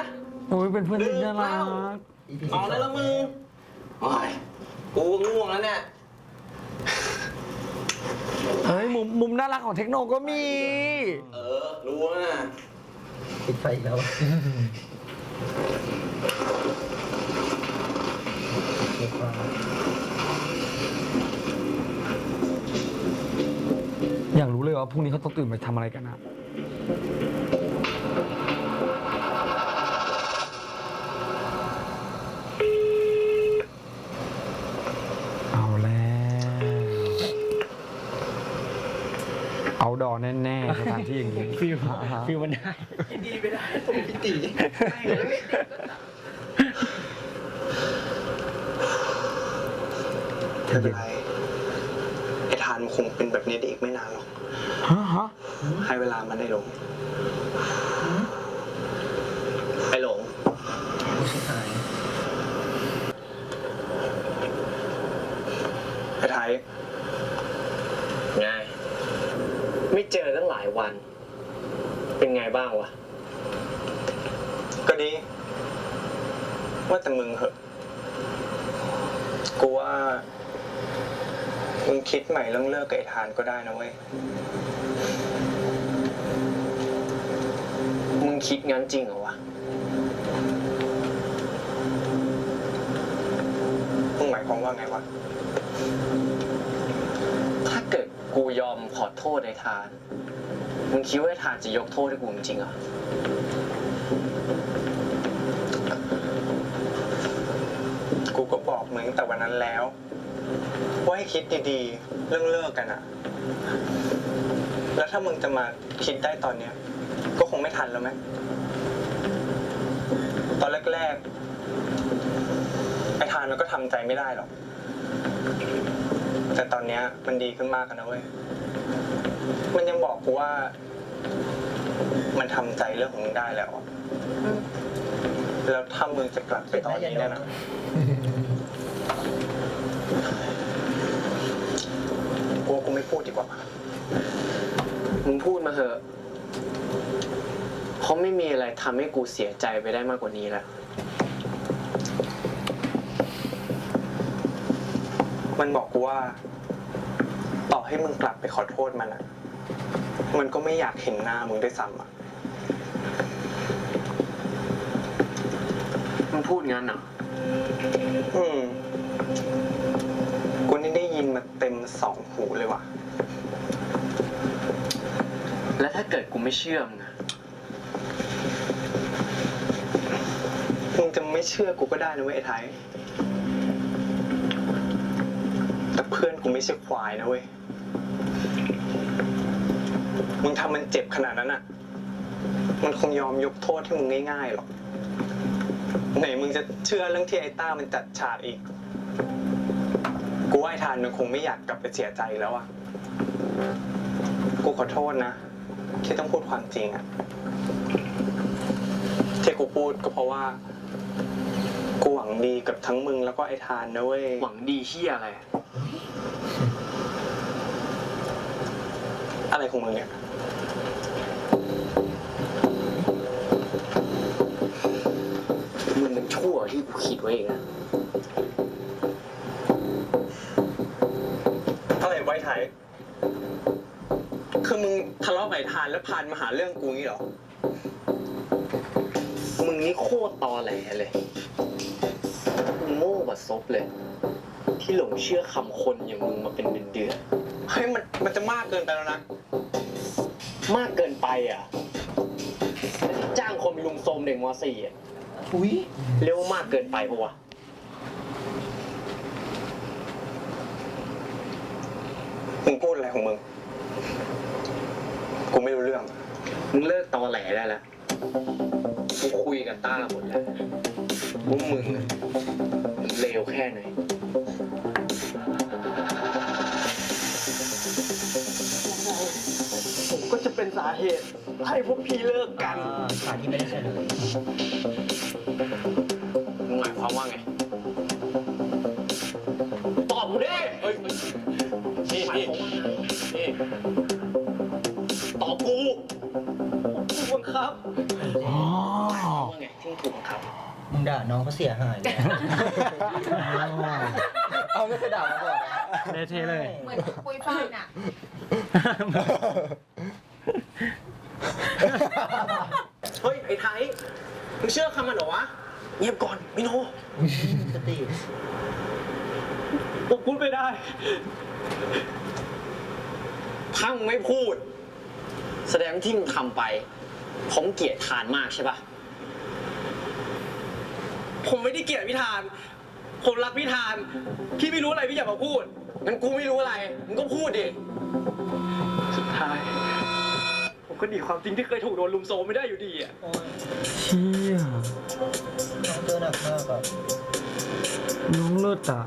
โอ้ยเป็นเพื่อนที่น่ารัก นอนได้แล้วมึงโอ้ยกูง่วงแล้วเนี่ย เฮ้ยมุมน่ารักของเทคโนก็มี รู้แล้วนะ ปิดไฟอีกแล้วเก็บความ อยากรู้เลยว่าพรุ่งนี้เขาต้องตื่นไปทำอะไรกันนะเอาแล้วเอาดอแน่ๆสถานที่อย่างนี้ ฟิลมันได้ ดีไปได้ พี่ตี ไม่เป็นไรไอ้ทานมันคงเป็นแบบนี้ได้อีกไม่นานหรอก ฮะ ให้เวลามันได้ลง ไอ้หลง ไอ้ไทย ไง ไม่เจอตั้งหลายวัน เป็นไงบ้างวะ ก็ดี ว่าแต่มึงเหอะ กูว่า มึงคิดใหม่เรื่องเลิกกับไอ้ทานก็ได้นะเว้ย มึงคิดงั้นจริงเหรอวะ มึงหมายความว่าไงวะ ถ้าเกิดกูยอมขอโทษไอ้ทาน มึงคิดว่าไอ้ทานจะยกโทษให้กูจริงเหรอ กูก็บอกมึงตั้งแต่วันนั้นแล้ว ว่าให้คิดดีๆ เรื่องเลิกกันอะแล้วถ้ามึงจะมาคิดได้ตอนเนี้ย ก็คงไม่ทันแล้วไหมตอนแรกๆ ไอ้ทานมันก็ทำใจไม่ได้หรอกแต่ตอนเนี้ยมันดีขึ้นมากนะเว้ยมันยังบอกกูว่า มันทำใจเรื่องของมึงได้แล้วอะแล้วถ้ามึงจะกลับไปตอนนี้เนี่ยนะกูไม่พูดดีกว่า มึงพูดมาเถอะเพราะไม่มีอะไรทำให้กูเสียใจไปได้มากกว่านี้แล้ว มันบอกกูว่า ต่อให้มึงกลับไปขอโทษมันอะมันก็ไม่อยากเห็นหน้ามึงด้วยซ้ำอะ มึงพูดงั้นเหรอ กูนี่ได้ยินมาเต็ม2 หูเลยว่ะ แล้วถ้าเกิดกูไม่เชื่อมึงอะ มึงจะไม่เชื่อกูก็ได้นะเว้ยไอ้ไทย แต่เพื่อนกูไม่ใช่ควายนะเว้ย มึงทำมันเจ็บขนาดนั้นอะมันคงยอมยกโทษให้มึงง่ายๆหรอก ไหนมึงจะเชื่อเรื่องที่ไอ้ต้ามันจัดฉากอีก กูว่าไอ้ทานมันคงไม่อยากกลับไปเสียใจแล้วอะกูขอโทษนะที่ต้องพูดความจริงอะที่กูพูดก็เพราะว่ากูหวังดีกับทั้งมึงแล้วก็ไอ้ทานนะเว้ย หวังดีเหี้ยอะไร อะไรของมึงเนี่ย มึงมันชั่วที่กูคิดไว้เองนะ อะไรไว้ไทย คือมึงทะเลาะกับไอ้ทานแล้วพานมาหาเรื่องกูงี้เหรอ มึงนี่โคตรตอแหลเลย มึงโง่บัดซบเลย ที่หลงเชื่อคำคนอย่างมึงมาเป็นเดือน เฮ้ยมันจะมากเกินไปแล้วนะ ๆมากเกินไปอ่ะ จ้างคนไปลุมโทรมเด็กม .4 อ่ะ อุ้ย เรียกว่ามากเกินไปปะวะ มึงพูดอะไรของมึง กูไม่รู้เรื่อง มึงเลิกตอแหลได้แล้ว กูคุยกับต้าหมดแล้วว่ามึงอะมึงเลวแค่ไหน ผมก็จะเป็นสาเหตุให้พวกพี่เลิกกัน สารที่ไม่ได้เฉลย มึงหมายความว่าไง ตอบกูดิเฮ้ยนี่นี่ตอบกูกูบังคับว่าไงที่ถูกบังคับ มึงด่าน้องเขาเสียหายเลย เอาไม่เคยด่ามาก่อนนะ เท่เลย เหมือนปุยฝ้ายน่ะ เฮ้ย ไอ้ไทย มึงเชื่อคำมันเหรอวะ เงียบก่อนมิโน สติ ผมพูดไม่ได้ถ้ามึงไม่พูด แสดงที่มึงทำไปผมเกลียดทานมากใช่ปะผมไม่ได้เกลียดพี่ทาน ผมรักพี่ทาน พี่ไม่รู้อะไรพี่อย่ามาพูด งั้นกูไม่รู้อะไร มึงก็พูดดิ สุดท้าย ผมก็หนีความจริงที่เคยถูกโดนลุมโซมไม่ได้อยู่ดีอ่ะ โอ้ย เชี่ย น้องเจอหนักมากอ่ะ น้องเลิศอ่ะ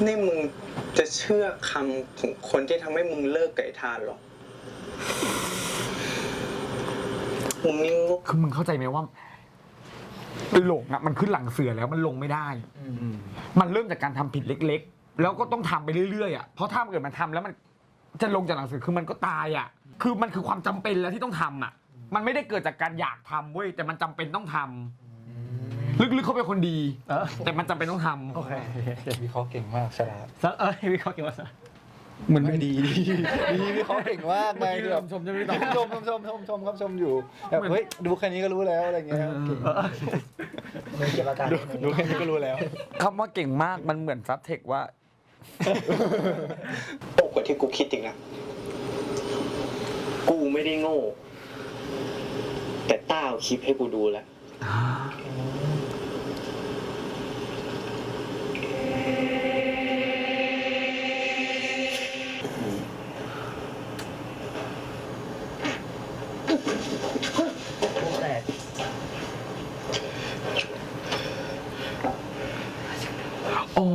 นี่มึงจะเชื่อคำของคนที่ทำให้มึงเลิกกับไอ้ทานเหรอ มึงนี่งก คือมึงเข้าใจไหมว่าหลงอ่ะมันขึ้นหลังเสือแล้วมันลงไม่ได้ มันเริ่มจากการทำผิดเล็กๆ แล้วก็ต้องทำไปเรื่อยๆอ่ะเพราะถ้าเกิดมันทำแล้วมันจะลงจากหลังเสือคือมันก็ตายอ่ะคือมันคือความจำเป็นแล้วที่ต้องทำอ่ะมันไม่ได้เกิดจากการอยากทำเว้ยแต่มันจำเป็นต้องทำลึกๆเขาเป็นคนดีแต่มันจำเป็นต้องทำ โอเค วิเคราะห์เก่งมากฉลาด วิเคราะห์เก่งมาก เหมือน ไม่ดีวิเคราะห์เก่งมาก เมื่อกี้ แบบ ชมใช่ไหมพี่ต่อ ชมครับชมอยู่แบบเฮ้ยดูแค่นี้ก็รู้แล้วอะไรเงี้ยเก่ง มึงเก็บอาการ ดูแค่นี้ก็รู้แล้ว คำว่าเก่งมากมันเหมือนซับเทคว่า โอ้กว่าที่กูคิดอีกนะ กูไม่ได้โง่ แต่ต้าเอาคลิปให้กูดูแล้ว อ๋อ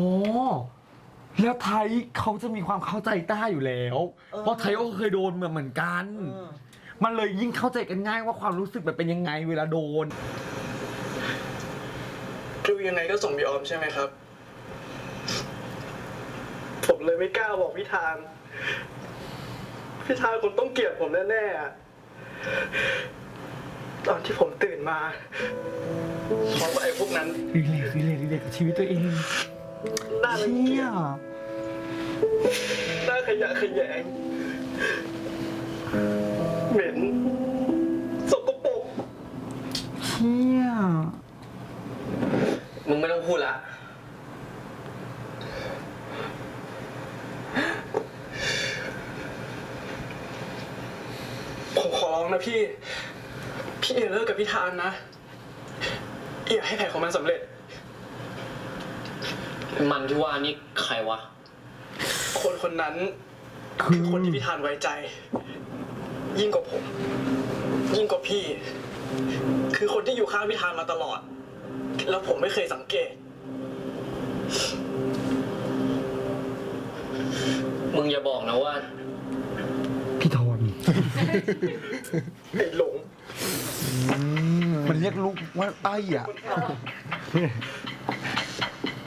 แล้วไทยเขาจะมีความเข้าใจต้าอยู่แล้ว เพราะไทยก็เคยโดนเหมือนกัน มันเลยยิ่งเข้าใจกันง่ายว่าความรู้สึกมันเป็นยังไงเวลาโดน ดูยังไงก็ส่งพี่ออมใช่ไหมครับ ผมเลยไม่กล้าบอกพี่ทานคงต้องเกลียดผมแน่ๆอะตอนที่ผมตื่นมาเพราะว่าไอ้พวกนั้น รีเลทกับชีวิตตัวเอง น่ารังเกีย เชี่ย จน่าขยะแขยงเหม็นสกปรก เชี่ย มึงไม่ต้องพูดละผมขอร้องนะพี่อย่าเลิกกับพี่ทานนะอย่าให้แผนของมันสำเร็จ มันที่ว่านี่ใครวะ คนนั้นคือคนที่พี่ทานไว้ใจ ยิ่งกว่าผม ยิ่งกว่าพี่ คือคนที่อยู่ข้างพี่ทานมาตลอด แล้วผมไม่เคยสังเกต มึงอย่าบอกนะว่า พี่ทอน ไอ้หลง มันเรียกลูกว่าไอ้อะ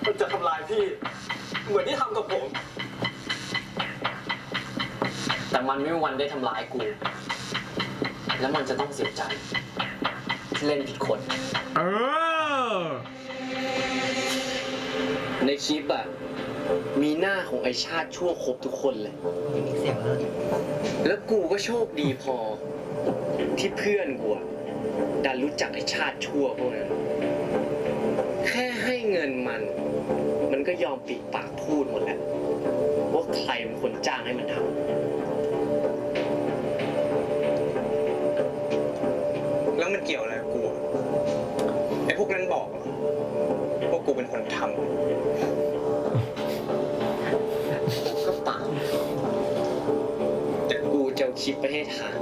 มันจะทำลายพี่ เหมือนที่ทำกับผม แต่มันไม่มีวันได้ทำร้ายกู แล้วมันจะต้องเสียใจที่เล่นผิดคน เออ ในคลิปอะมีหน้าของไอชาติชั่วครบทุกคนเลย เสียงเลย แล้วกูก็โชคดีพอ ที่เพื่อนกูอะดันรู้จักไอชาติชั่วพวกนั้น แค่ให้เงินมันก็ยอมปิดปากพูดหมดแล้วว่าใครเป็นคนจ้างให้มันทำ แล้วมันเกี่ยวอะไรกับกูอะไอ้พวกนั้นบอกเหรอว่ากูเป็นคนทำ ก็เปล่าแต่กูจะเอาคลิปไปให้ทาน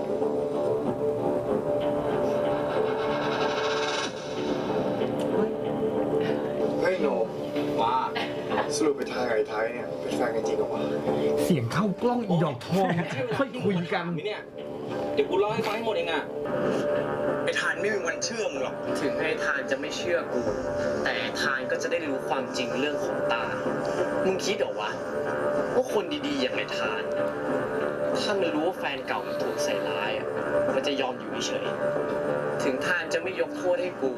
เฮ้ยโนว่าสรุปไปทางไอ้ไทยเนี่ยเป็นแฟนกันจริงเหรอวะ เสียงเข้ากล้องอีดอกทองค่อยคุยกัน เนี่ยเดี๋ยวกูเล่าให้ฟังให้หมดเองอะไอ้ทานไม่มีวันเชื่อมึงหรอก ถึงไอ้ทานจะไม่เชื่อกู แต่ทานก็จะได้รู้ความจริงเรื่องของตา มึงคิดเหรอวะว่าคนดีๆอย่างไอ้ทาน ถ้ามันรู้ว่าแฟนเก่ามันถูกใส่ร้ายอ่ะ มันจะยอมอยู่เฉยๆถึงทานจะไม่ยกโทษให้กู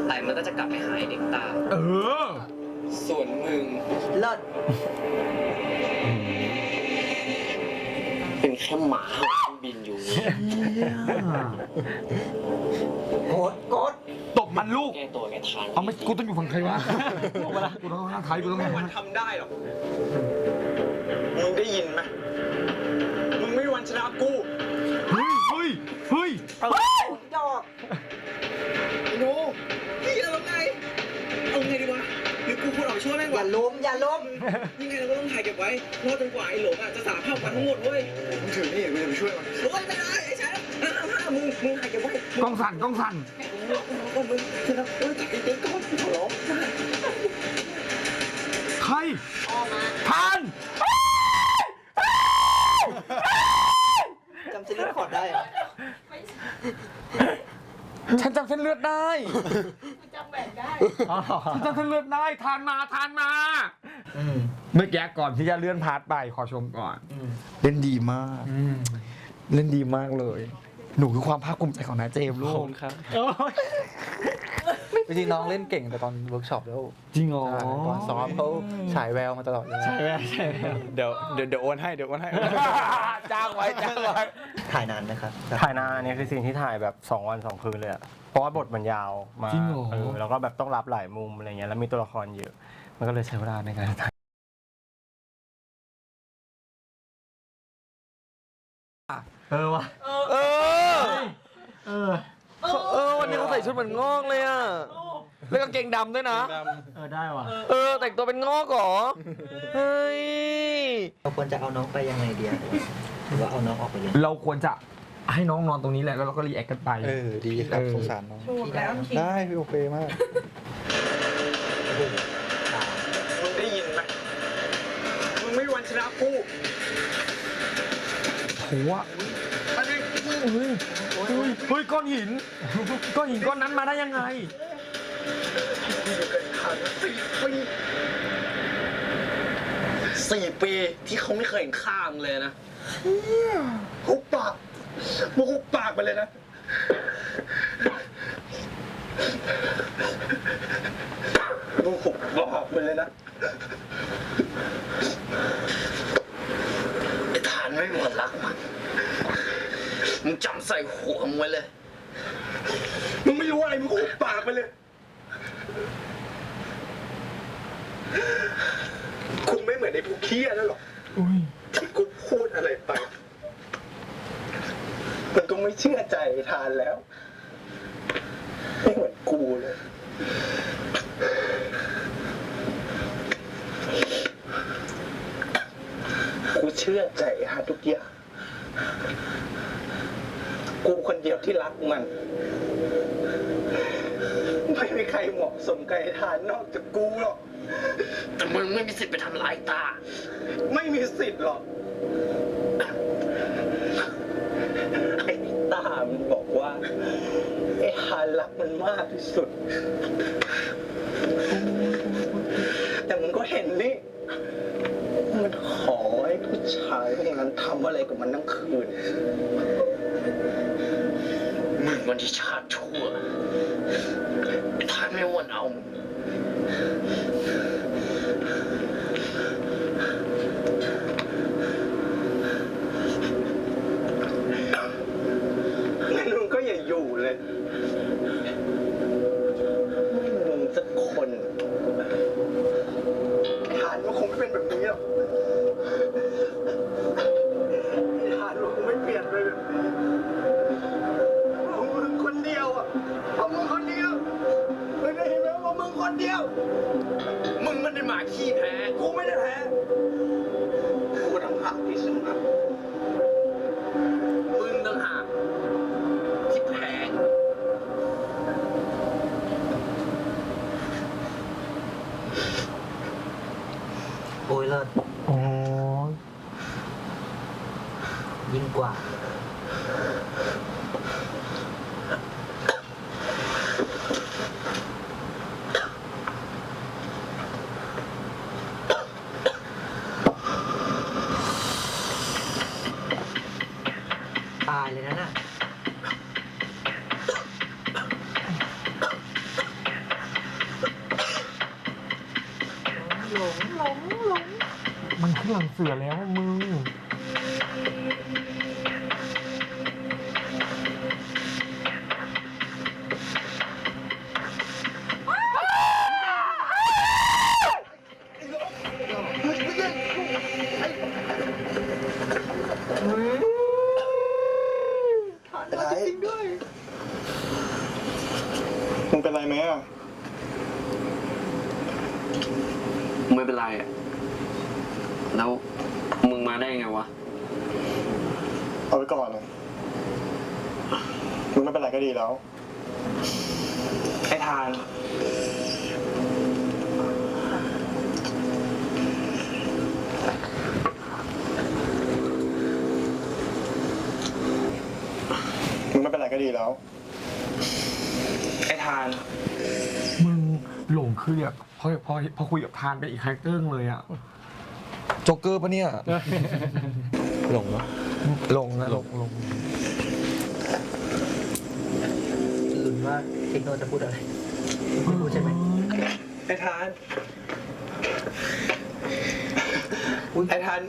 แต่มันก็จะกลับไปหาไอ้เด็กตา เออ ส่วนมึง เลิศ เป็นแค่หมาเห่าเครื่องบินอยู่เนี่ย กด ตบมันลูก แก้ตัวแกทาน เอาไม่กูต้องอยู่ฝั่งใครวะกูต้องข้างไทยกูต้อง ไม่ ข้าง วันทำได้หรอก มึงได้ยินไหมมึงไม่มีวันชนะกู เฮ้ย ดอก ไอ้โน่พี่เอาไง เอาไงดีวะหรือกูควรออกไปช่วยแม่ง อย่าว ะ ล้มอย่าล้ม ยังไงเราก็ต้องถ่ายเก็บไว้รอจนกว่าไอ้หลงอ่ะจะสารภาพมันทั้งหมดเว้ย มึงถือนี่กูจะไปช่วยมัน โอ้ยไม่ได้ไอ้แชมป์มึงถ่ายเก็บไว้ กล้องสั่น มึงคือนะถ่ายเก็บก่อนขอร้อง ใครทาน จำเส้นเลือดขอดได้เหรอ ฉันจำเส้นเลือดได้ จำแบ่งได้ ฉันจำเส้นเลือดได้ทานมาเมื่อกี้ก่อนที่จะเลื่อนพาร์ทไปขอชมก่อน เล่นดีมาก เล่นดีมากเลย หนูคือความภาคภูมิใจของน้าเจมส์ลู ขอบ ก คุณครับ จริงๆน้องเล่นเก่งแต่ตอนเวิร์กช็อปแล้ว จริงเหรอ ตอนซ้อมเขาฉายแววมาตลอดเลย ใช่ไหม เดี๋ยวโอนให้ จ้างไว้ ถ่ายนานไหมครับ ถ่ายนานเนี่ยคือสิ่งที่ถ่ายแบบ2 วัน 2 คืนเลยอะเพราะว่าบทมันยาวมา จริงเหรอ แล้วก็แบบต้องรับหลายมุมอะไรเงี้ยแล้วมีตัวละครเยอะ มันก็เลยใช้เวลาในการถ่าย เออว่ะวันนี้เขาใส่ชุดเหมือนงอกเลยอ่ะแล้วกางเกงดำด้วยนะ ได้ว่ะ แต่งตัวเป็นงอกเหรอ เฮ้ย เราควรจะเอาน้องไปยังไงดีหรือว่าเอาน้องออกไปเลย เราควรจะให้น้องนอนตรงนี้แหละแล้วเราก็รีแอคกันไป ดีครับสงสารน้อง ถูกแล้ว ได้พี่โอเคมาก 3 มึงได้ยินไหมมึงไม่มีวันชนะกู โหอ่ะเฮ้ยก้อนหินก้อนนั้นมาได้ยังไง 4 ปีที่เขาไม่เคยเห็นข้ามเลยนะ หุบปากมึงหุบปากไปเลยนะมึงหุบปากไปเลยนะ ไอ้ทานไม่หมดรักมันมึงจำใส่หัวมึงไว้เลย มึงไม่รู้อะไรมึงหุบปากไปเลยคุณไม่เหมือนไอ้พวกเคี้ยนั่นหรอกที่กูพูดอะไรไปมันก็ไม่เชื่อใจทานแล้วไม่เหมือนกูเลยกูเชื่อใจฮะทุกอย่างกูคนเดียวที่รักมันไม่มีใครเหมาะสมกับไอ้ทานนอกจากกูหรอก แต่มึงไม่มีสิทธิ์ไปทำร้ายตา ไม่มีสิทธิ์หรอกไอ้ตามันบอกว่าไอ้ทานรักมันมากที่สุด แต่มึงก็เห็นนี่มันขอให้ผู้ชายพวกนั้นทำอะไรกับมันทั้งคืน มึงวันที่ชาติชั่วไอ้ทานไม่วนเอามึง งั้นมึงก็อย่าอยู่เลยไม่มีมึงสักคนไอ้ทานมันคงไม่เป็นแบบนี้หรอกไอ้ทานมันคงไม่เปลี่ยนไปแบบนี้เพราะมึงคนเดียวอ่ะเพราะมึงคนเดียวไม่ได้เห็นไหมว่ามึงคนเดียว มึงมันเป็นหมาขี้แพ้ กูไม่ได้แพ้กูทำหักที่สุดนะ มึงต่างหากที่แพ้ โอ้ยเลิศ โอ้ย ยิ่งกว่า ตายเลยนะน่ะหลง มันขึ้นหลังเสือแล้วมึง มึงเป็นไรไหมอ่ะ ไม่เป็นไรอ่ะ แล้วมึงมาได้ไงวะ เอาไว้ก่อนนะมึงไม่เป็นไรก็ดีแล้ว ไอ้ทาน มึงไม่เป็นไรก็ดีแล้ว ไอ้ทาน มึงหลงคือแบบพอคุยกับทานเป็นอีกคาแรคเตอร์เลยอ่ะ โจ๊กเกอร์ปะเนี่ย หลงเหรอหลงนะหลง ลุ้นว่าเทคโนจะพูดอะไรไม่รู้ใช่ไหม ไอ้ทาน ไอ้ทาน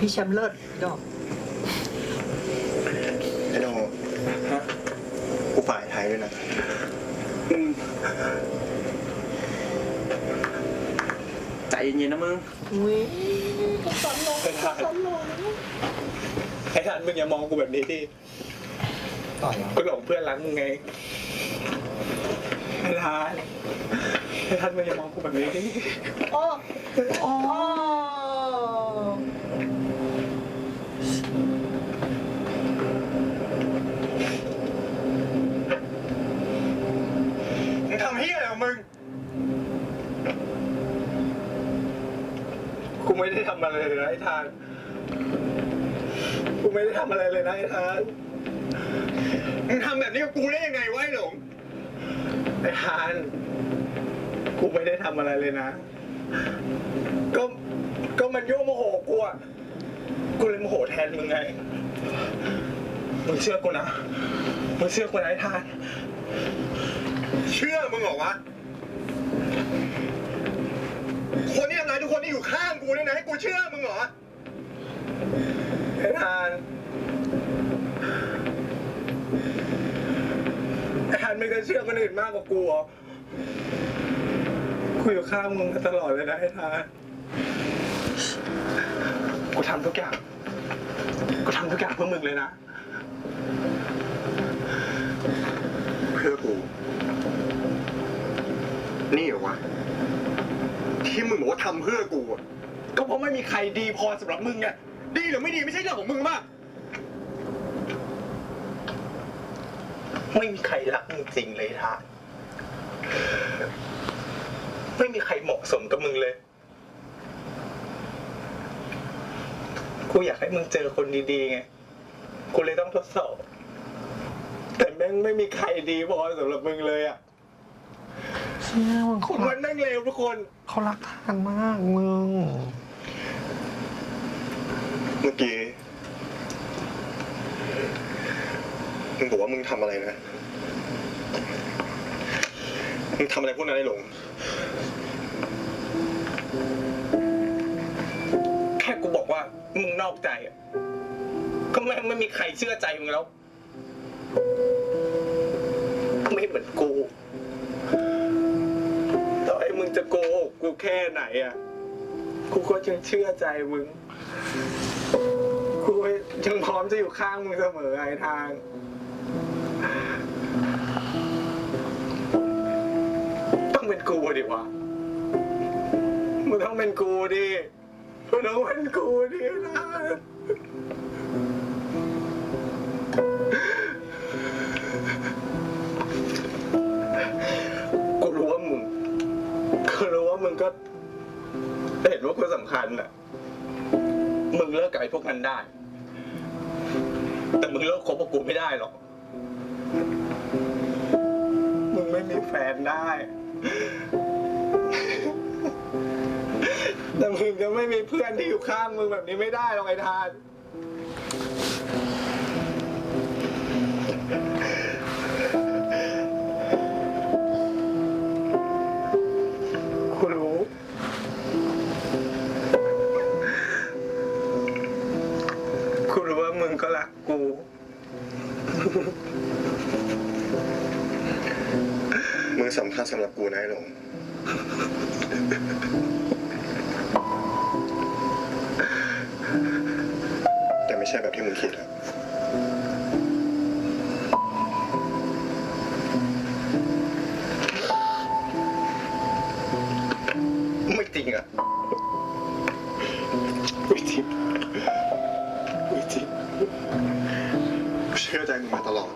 พี่แชมป์เลิศดอก ไอ้โนกูฝ่ายไทยด้วยนะ ใจเย็นๆนะมึง ไอ้ทานมึงอย่ามองกูแบบนี้ที่กูหลงเพื่อนรักมึงไง ไอ้ทานมึงอย่ามองกูแบบนี้ที่มึงทำเฮี้ยอะไรของมึง กูไม่ได้ทำอะไรเลยนะไอ้ทานกูไม่ได้ทำอะไรเลยนะไอ้ทานมึงทำแบบนี้กับกูได้ยังไงวะไอ้หลงไอ้ทานกูไม่ได้ทำอะไรเลยนะก็มันยั่วโมโหกูอ่ะกูเลยโมโหแทนมึงไงมึงเชื่อกูนะมึงเชื่อกูนะไอ้ทานเชื่อมึงเหรอวะคนที่ทำร้ายทุกคนที่อยู่ข้างกูเนี่ยนะให้กูเชื่อมึงเหรอไอ้ทานไม่เคยเชื่อคนอื่นมากกว่ากูเหรอกูอยู่ข้างมึงมาตลอดเลยนะไอ้ทานกูทำทุกอย่างเพื่อมึงเลยนะเพื่อกูนี่เหรอวะที่มึงบอกว่าทำเพื่อกูอะก็เพราะไม่มีใครดีพอสำหรับมึงไงดีหรือไม่ดีไม่ใช่เรื่องของมึงมากไม่มีใครรักมึงจริงเลยท่าไม่มีใครเหมาะสมกับมึงเลยกูอยากให้มึงเจอคนดีๆไงกูเลยต้องทดสอบแต่แม่งไม่มีใครดีพอสำหรับมึงเลยอ่ะเชี่ยมึง คนมันแม่งเลวทุกคน เขารักทานมากมึง เมื่อกี้มึงบอกว่ามึงทำอะไรนะมึงทำอะไรพวกนั้นไอ้หลง แค่กูบอกว่ามึงนอกใจอ่ะก็แม่งไม่มีใครเชื่อใจมึงแล้วไม่เหมือนกูต่อให้มึงจะโกหกกูแค่ไหนอ่ะกูก็ยังเชื่อใจมึงกูยังพร้อมจะอยู่ข้างมึงเสมอไอ้ทางต้องเป็นกูดิวะมึงต้องเป็นกูดิมึงต้องเป็นกูดินะกูรู้ว่ามึงก็เห็นว่ากูสำคัญอ่ะมึงเลิกกับไอ้พวกนั้นได้แต่มึงเลิกคบกับกูไม่ได้หรอกมึงไม่มีแฟนได้แต่มึงจะไม่มีเพื่อนที่อยู่ข้างมึงแบบนี้ไม่ได้หรอกไอ้ทานกูรู้ว่ามึงก็รักกูมึงสำคัญสำหรับกูนะไอ้หลงแต่ไม่ใช่แบบที่มึงคิดอะไม่จริงอ่ะไม่จริงกูเชื่อใจมึงมาตลอด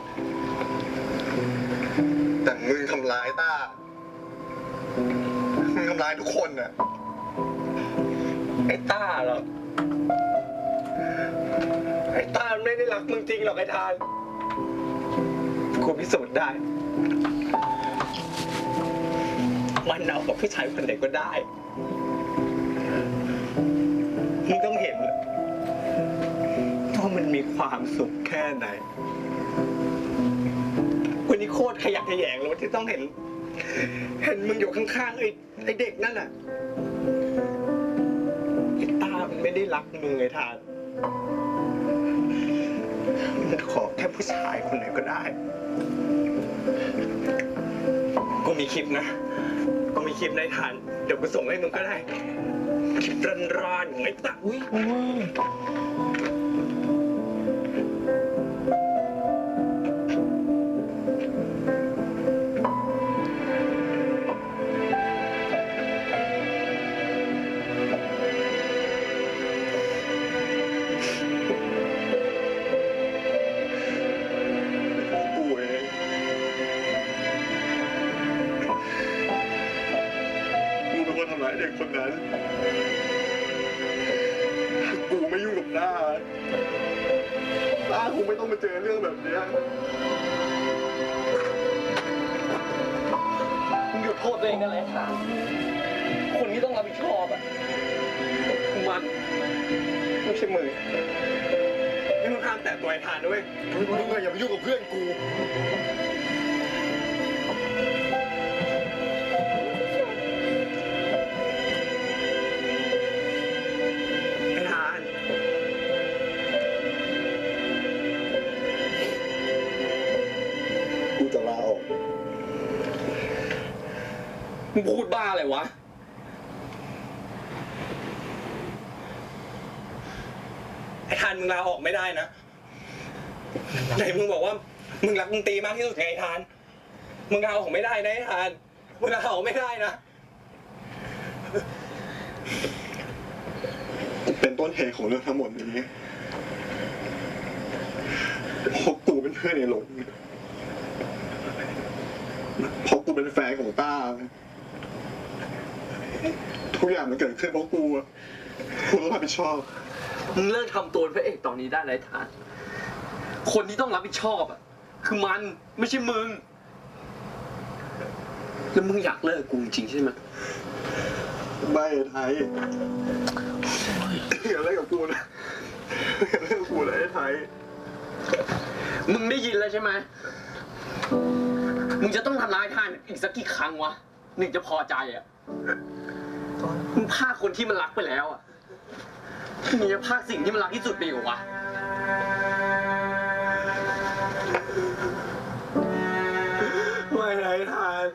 แต่มึงทำร้ายต้ามึงทำร้ายทุกคนน่ะ ไอ้ต้าเหรอไอ้ต้าไม่ได้รักมึงจริงหรอกไอ้ทานกูพิสูจน์ได้มันเอากับผู้ชายคนไหนก็ได้มึงต้องเห็นว่ามันมีความสุขแค่ไหนวันนี้โคตรขยักขยแยงเลยที่ต้องเห็นมึงอยู่ข้างๆไอ้เด็กนั่นน่ะไอ้ต้ามันไม่ได้รักมึงไอ้ทานมันขอแค่ผู้ชายคนไหนก็ได้กูมีคลิปนะกูมีคลิปในทานเดี๋ยวกูส่งให้มึงก็ได้คลิปร้อนๆของไอ้ต้าอุ้ยเด็กคนนั้น นะต้าคงไม่ต้องมาเจอเรื่องแบบเนี้ย มึงหยุดโทษตัวเองกันเลยค่ะคนที่ต้องรับผิดชอบอ่ะคือมันไม่ใช่มึงนี่มึงห้ามแตะตัวไอ้ทานด้วย มึงก็อย่ามายุ่งกับเพื่อนกู ไอ้ทาน กูจะลาออก มึงพูดบ้าอะไรวะไอ้ทานมึงลาออกไม่ได้นะไหนมึงบอกว่ามึงรักดนตรีมากที่สุดไงไอ้ทานมึงลาออกไม่ได้นะไอ้ทานมึงลาออกไม่ได้นะ เป็นต้นเหตุของเรื่องทั้งหมดนี้เพราะกูเป็นเพื่อนในหลงเพราะกูเป็นแฟนของต้า ทุกอย่างมันเกิดขึ้นเพราะกูอะกูต้องรับผิดชอบ มึงเลิกทำตัวเป็นพระเอกตอนนี้ได้แล้วไอ้ทานคนที่ต้องรับผิดชอบอ่ะคือมันไม่ใช่มึงแล้วมึงอยากเลิกกูจริงๆใช่ไหม ไม่ไทยอย่าเล่นกับกูนะอย่าเล่นกับกูนะไอ้ไทย มึงได้ยินแล้วใช่ไหมมึงจะต้องทำร้ายทานอีกสักกี่ครั้งวะหนึ่งจะพอใจอ่ะมึงพาคนที่มันรักไปแล้วอ่ะมึงจะพาสิ่งที่มันรักที่สุดไปอีกเหรอวะไม่ไรทาน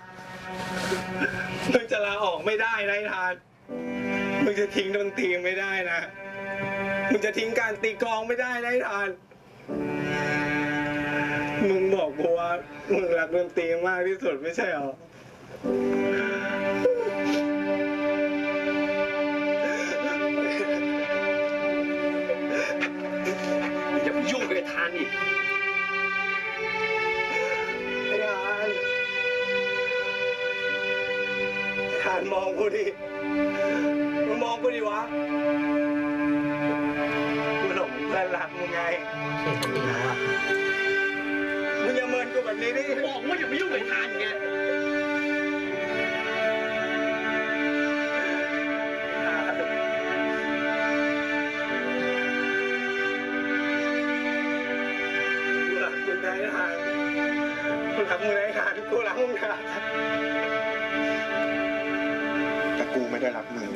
มึงจะลาออกไม่ได้ไรทานมึงจะทิ้งดนตรีไม่ได้นะมึงจะทิ้งการตีกลองไม่ได้ไรทานมึงบอกกูว่ามึงรักดนตรีมากที่สุดไม่ใช่หรออย่าไปยุ่งกับไอ้ทานอีกไอ้ทานมองกูดิมึงมองกูดิวะกูหลงเพื่อนรักมึงไงมึงอย่าเมินกูแบบนี้ดิบอกว่าอย่าไปยุ่งกับไอ้ทานไงกูรักมึงนะไอ้ทานกูรักมึงนะไอ้ทานกูรักมึงนะ แต่กูไม่ได้รักมึง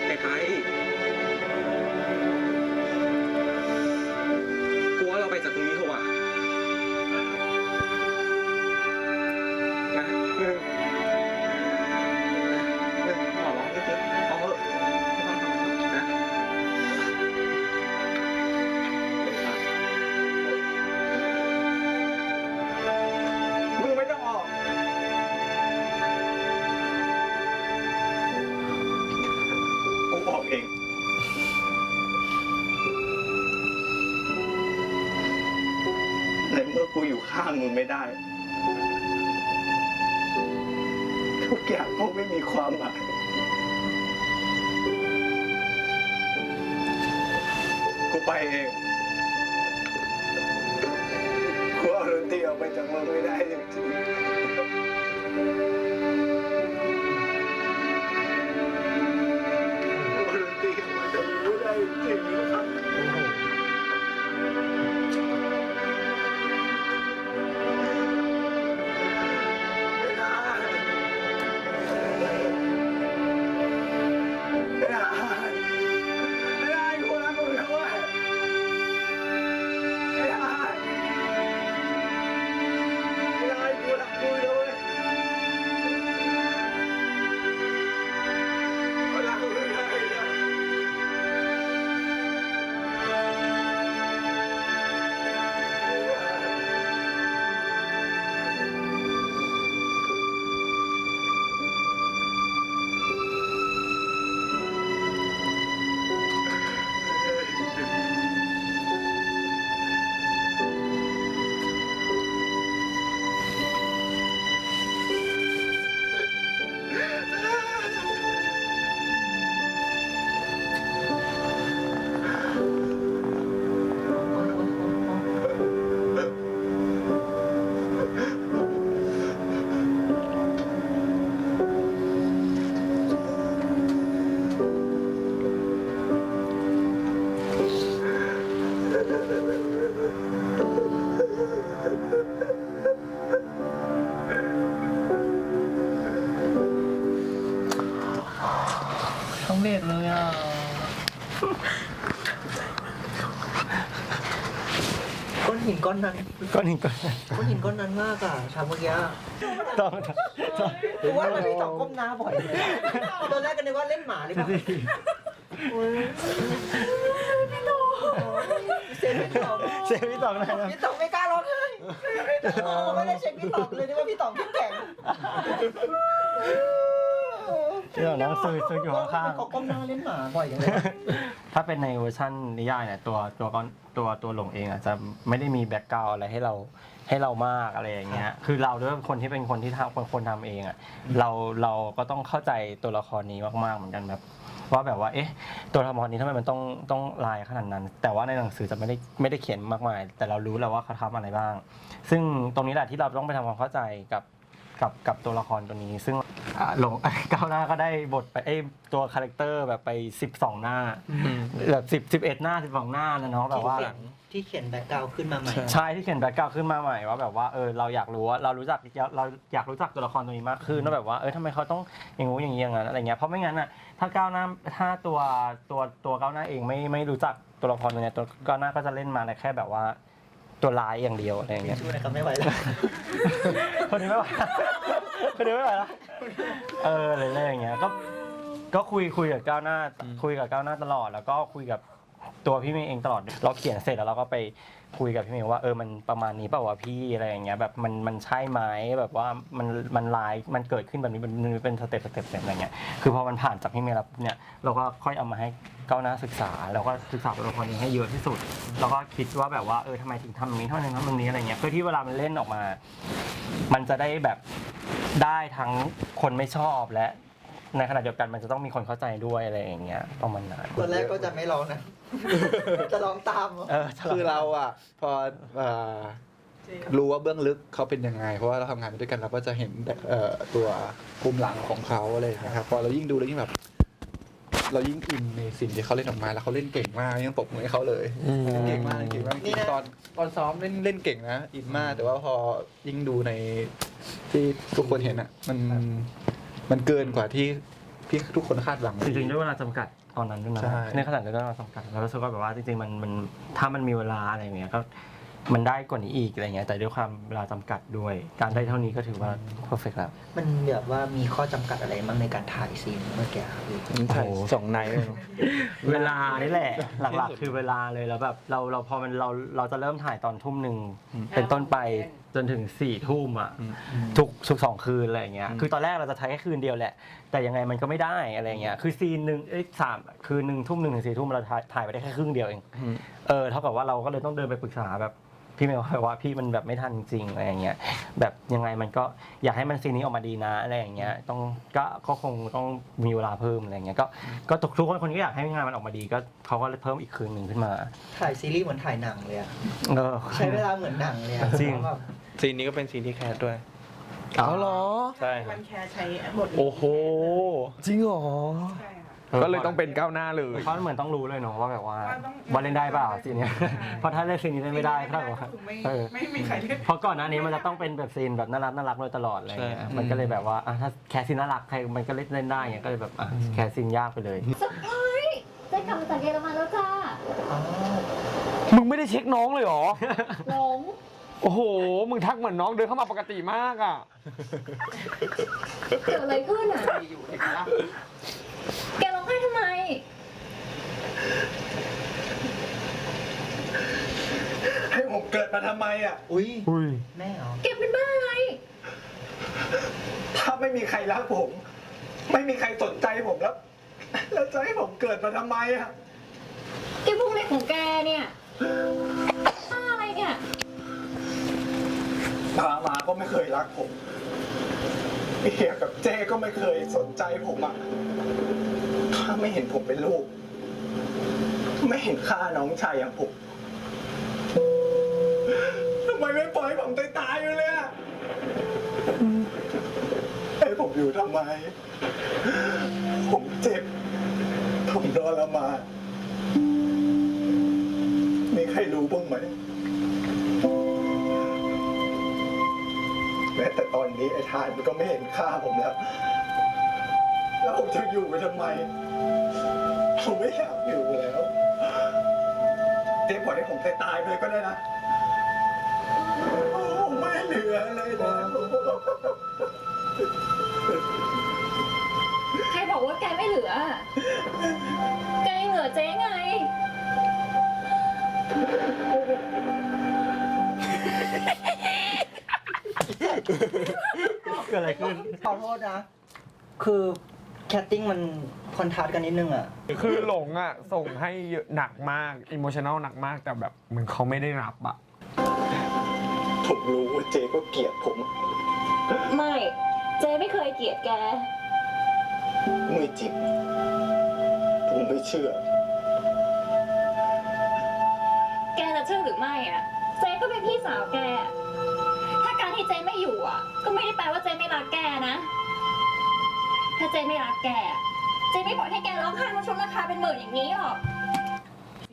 ไอ้ไทยกูว่าเราไปจากตรงนี้เถอะวะนะขอร้องนิดนึงเอาเถอะนะมึงไม่ต้องออกกูออกเองในเมื่อกูอยู่ข้างมึงไม่ได้ ทุกอย่างก็ไม่มีความหมายกูไปเองกูเอาดนตรีออกไปจากมึงไม่ได้จริงๆกูเอาดนตรีออกมาจากมึงไม่ได้จริงๆครับกูรัก อนหินก้อนนั้น ก้อนหินก้อน ก้อนหินก้อนนั้นมากอ่ะชาเมื่อกี้ ต้อง คือว่ามันพี่ต่องก้มหน้าบ่อยตอนแรกก็นึกว่าเล่นหมาหรือเปล่าเสียพี่ต่อง เซฟพี่ตองนะ พี่ต่องไม่กล้าร้องไห้ไม่ได้เช็คพี่ต่องเลยนึกว่าพี่ต่องเข้มแข็ง พี่ตองนั่งซื้ออยู่ข้าง เขาก้มหน้าเล่นหมาบ่อยอย่างเลย ๆถ้าเป็นในเวอร์ชันนิยายเนี่ยตัวหลงเองอ่ะจะไม่ได้มีแบ็กกราวอะไรให้เรามากอะไรอย่างเงี้ยคือเราด้วยคนที่เป็นคนที่คนทำเองอ่ะเราก็ต้องเข้าใจตัวละครนี้มากๆเหมือนกันแบบว่าแบบว่าเอ๊ะตัวละครนี้ทำไมมันต้องลายขนาดนั้น แต่ว่าในหนังสือจะไม่ได้เขียนมากมายแต่เรารู้แล้วว่าเขาทำอะไรบ้าง ซึ่งตรงนี้แหละที่เราต้องไปทำความเข้าใจกับตัวละครตัวนี้ ซึ่งหลง ก้าวหน้าก็ได้บทไปตัวคาแรคเตอร์แบบไป12หน้าแบบ11หน้า12หน้านะเนาะแบบว่า ที่เขียนแบ็คกราวด์ขึ้นมาใหม่ ใช่ที่เขียนแบ็คกราวด์ขึ้นมาใหม่ว่าแบบว่าเราอยากรู้ว่าเราอยากรู้จักตัวละครตัวนี้มากขึ้นว่าแบบว่าทำไมเขาต้องอย่างงู้อย่างนี้อย่างนั้นอะไรเงี้ยเพราะไม่งั้นอ่ะถ้าก้าวหน้าถ้าตัวก้าวหน้าเองไม่รู้จักตัวละครตัวนี้ตัวก้าวหน้าก็จะเล่นมาในแค่แบบว่าตัวร้ายอย่างเดียวอะไรอย่างเงี้ย ช่วยนะครับไม่ไหวแล้ว คนนี้ไม่ไหวคนนี้ไม่ไหวแล้วอะไรอย่างเงี้ยก็คุยกับก้าวหน้าตลอดแล้วก็คุยกับตัวพี่เมย์เองตลอดเราเขียนเสร็จแล้วเราก็ไปคุยกับพี่เมย์ว่ามันประมาณนี้เปล่าวะพี่อะไรอย่างเงี้ยแบบมันใช่ไหมแบบว่ามันลายมันเกิดขึ้นแบบนี้มันเป็นสเต็ปอะไรเงี้ยคือพอมันผ่านจากพี่เมย์แล้วเนี่ยเราก็ค่อยเอามาให้ก้าวหน้าศึกษาแล้วก็ศึกษาตัวละครนี้ให้เยอะที่สุดแล้วก็คิดว่าแบบว่าทำไมถึงทำอย่างนี้เท่านั้นทำตรงนี้อะไรเงี้ยเพื่อที่เวลามันเล่นออกมามันจะได้แบบได้ทั้งคนไม่ชอบและในขณะเดียวกันมันจะต้องมีคนเข้าใจด้วยอะไรอย่างเงี้ยประมาณนั้น ตอนแรกก็จะไม่ร้องนะ จะร้องตาม คือเราอ่ะพอรู้ว่าเบื้องลึกเขาเป็นยังไงเพราะว่าเราทำงานด้วยกันเราก็จะเห็นตัวภูมิหลังของเขาอะไรอย่างเงี้ยครับพอเรายิ่งดูแล้วยิ่งแบบเรายิ่งอินในสิ่งที่เขาเล่นออกมาแล้วเขาเล่นเก่งมากยังตบมือให้เขาเลยเก่งมากจริงๆตอนซ้อมเล่นเก่งนะอินมากแต่ว่าพอยิ่งดูในที่ทุกคนเห็นอ่ะมันเกินกว่าที่ทุกคนคาดหวัง จริงๆด้วยเวลาจำกัดตอนนั้นด้วยนะในขณะเดียวกันเราจำกัดเรารู้สึกว่าแบบว่าจริงๆมันถ้ามันมีเวลาอะไรอย่างเงี้ยก็มันได้กว่านี้อีกอะไรเงี้ยแต่ด้วยความเวลาจำกัดด้วยการได้เท่านี้ก็ถือว่าเพอร์เฟกต์แล้วมันแบบว่ามีข้อจำกัดอะไรบ้างในการถ่ายซีนเมื่อกี้ครับพี่ ถ่าย2 ในเลย เวลานี่แหละหลักๆคือเวลาเลยแล้วแบบเราพอมันเราจะเริ่มถ่ายตอน 19:00 เป็นต้นไปจนถึง 4:00 อ่ะทุก2 คืนอะไรอย่างเงี้ยคือตอนแรกเราจะถ่ายแค่คืนเดียวแหละแต่ยังไงมันก็ไม่ได้อะไรเงี้ยคือซีนนึง3 คืนนึง 19:00 ถึง 4:00 เราถ่ายไปได้แค่ครึ่งเดียวเองเท่ากับว่าเราก็เลยต้องเดินไปปรึกษาแบบพี่เมย์ว่าพี่มันแบบไม่ทันจริงอะไรอย่างเงี้ยแบบยังไงมันก็อยากให้มันซีนนี้ออกมาดีนะอะไรอย่างเงี้ยก็คงต้องมีเวลาเพิ่มอะไรอย่างเงี้ยก็ทุกคนก็อยากให้งานมันออกมาดีก็เขาก็เลยเพิ่มอีกคืนนึงขึ้นมาถ่ายซีรีส์เหมือนถ่ายหนังเลยอะใช้เวลาเหมือนหนังเลยจริงซีนนี้ก็เป็นซีนที่แคสด้วย เอาเหรอ ใช่ มันแค่ใช้บท โอ้โหจริงเหรอ ใช่ค่ะ ก็เลยต้องเป็นก้าวหน้าเลย เพราะเหมือนต้องรู้เลยเนาะว่าแบบว่าเล่นได้เปล่าซีนเนี้ยเพราะถ้าเล่นซีนนี้เล่นไม่ได้ถ้าบอกว่าไม่มีใครเล่นเพราะก่อนหน้านี้มันจะต้องเป็นแบบซีนแบบน่ารักโดยตลอดอะไรเงี้ยมันก็เลยแบบว่าถ้าแคสซีนน่ารักใครมันก็เล่นได้เงี้ยก็เลยแบบแคสซีนยากไปเลยสปอยได้กลับมาจากเยอรมันแล้วจ้ามึงไม่ได้เช็คน้องเลยเหรอหลงโอ้โหมึงทักเหมือนน้องเดินเข้ามาปกติมากอ่ะเกิดอะไรขึ้นอ่ะแกร้องไห้ทำไมให้ผมเกิดมาทำไมอ่ะ อุ้ยแม่เหรอแกเป็นบ้าอะไรถ้าไม่มีใครรักผมไม่มีใครสนใจผมแล้วจะให้ผมเกิดมาทำไมอ่ะแกพวกเล็กของแกเนี่ยบ้าอะไรเนี่ยพามาก็ไม่เคยรักผมเฮียกับเจ้ก็ไม่เคยสนใจผมอ่ะถ้าไม่เห็นผมเป็นลูกไม่เห็นค่าน้องชายอย่างผมทำไมไม่ปล่อยผมตายอยู่เลยอ่ะให้ผมอยู่ทำไมผมเจ็บผมทรมานมีใครรู้บ้างไหมแม้แต่ตอนนี้ไอ้ทายมันก็ไม่เห็นค่าผมแล้วผมจะอยู่ไปทำไมผมไม่อยากอยู่แล้วเจ๊ปล่อยให้ผมตายไปเลยก็ได้นะ กับเจ๊ไง เกิดอะไรขึ้น ขอโทษนะ คือแคทติ้งมันคอนทราสต์กันนิดนึงอ่ะ คือหลงอ่ะส่งให้หนักมากอิโมชัน a ลหนักมากแต่แบบเหมือนเขาไม่ได้รับอ่ะ ผมรู้ว่าเจ๊ก็เกลียดผม ไม่ เจ๊ไม่เคยเกลียดแก ไม่จริง ผมไม่เชื่อ แกจะเชื่อหรือไม่อ่ะ เจ๊ก็เป็นพี่สาวแก ถ้าการที่เจ๊ไม่อยู่อ่ะ ก็ไม่ได้แปลว่าเจ๊ไม่รักแกนะ ถ้าเจ๊ไม่รักแก เจ๊ไม่ปล่อยให้แกร้องไห้มาชนราคาเป็นหมื่นอย่างนี้หรอก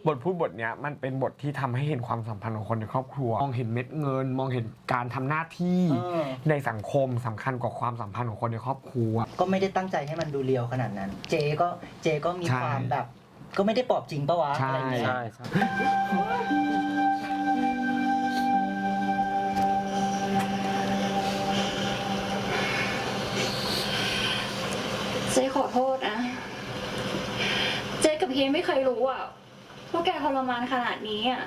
บทพูดบทเนี้ยมันเป็นบทที่ทำให้เห็นความสัมพันธ์ของคนในครอบครัว มองเห็นเม็ดเงิน มองเห็นการทำหน้าที่ในสังคมสำคัญกว่าความสัมพันธ์ของคนในครอบครัว ก็ไม่ได้ตั้งใจให้มันดูเรียวขนาดนั้น เจก็มี ใช่ ความแบบ ก็ไม่ได้ปลอบจริงปะวะ ใช่ อะไรอย่างเงี้ย เจ๊ขอโทษนะ เจ๊กับเฮียไม่เคยรู้อ่ะว่าแกทรมานขนาดนี้อ่ะ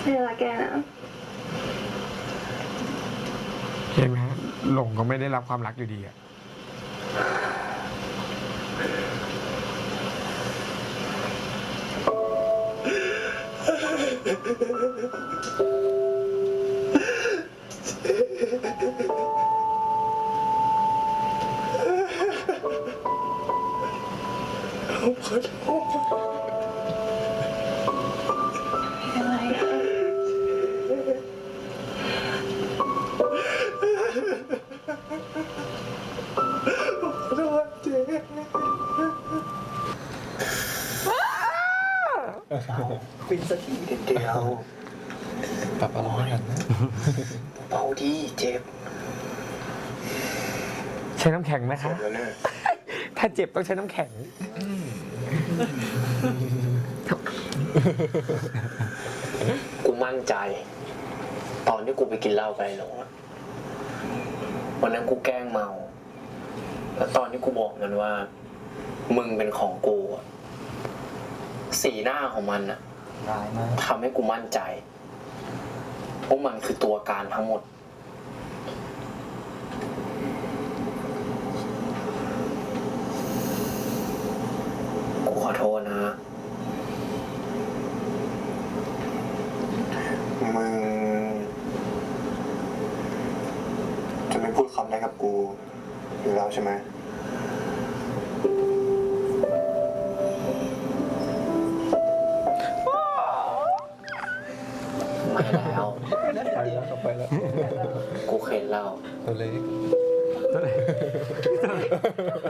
เจ๊รักแกนะ เห็นไหมฮะหลงก็ไม่ได้รับความรักอยู่ดีอะ ผมขอโทษ เป็นไรอะ ขอโทษเจ๊ ฟินสักที เดียว ปรับอารมณ์ให้กันนะ เบาดีเจ็บ ใช้น้ำแข็งไหมคะ แล้วเนี่ย ถ้าเจ็บต้องใช้น้ำแข็ง กูมั่นใจ ตอนที่กูไปกินเหล้ากับไอ้หลงอะวันนั้นกูแกล้งเมา แล้วตอนที่กูบอกมันว่า มึงเป็นของกูอะสีหน้าของมันอะ ร้ายมาก ทำให้กูมั่นใจว่ามันคือตัวการทั้งหมด กูขอโทษนะ มึงจะไม่พูดคำได้กับกูอยู่แล้วใช่ไหม ไม่แล้ว ไปแล้วกลับไปแล้ว กูเข็นเหล้า ตัวเล็ก ตั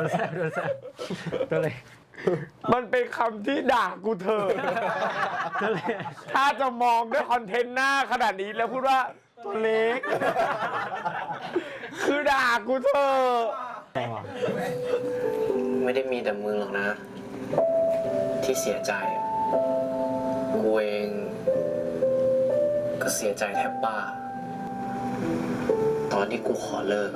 วแซ่บตัวเล็ก มันเป็นคำที่ด่ากูเถอะถ้าจะมองด้วยคอนเทนต์หน้าขนาดนี้แล้วพูดว่าตัวเล็ก คือด่ากูเถอะ ไม่ได้มีแต่มึงหรอกนะ ที่เสียใจ กูเองก็เสียใจแทบบ้า ตอนที่กูขอเลิก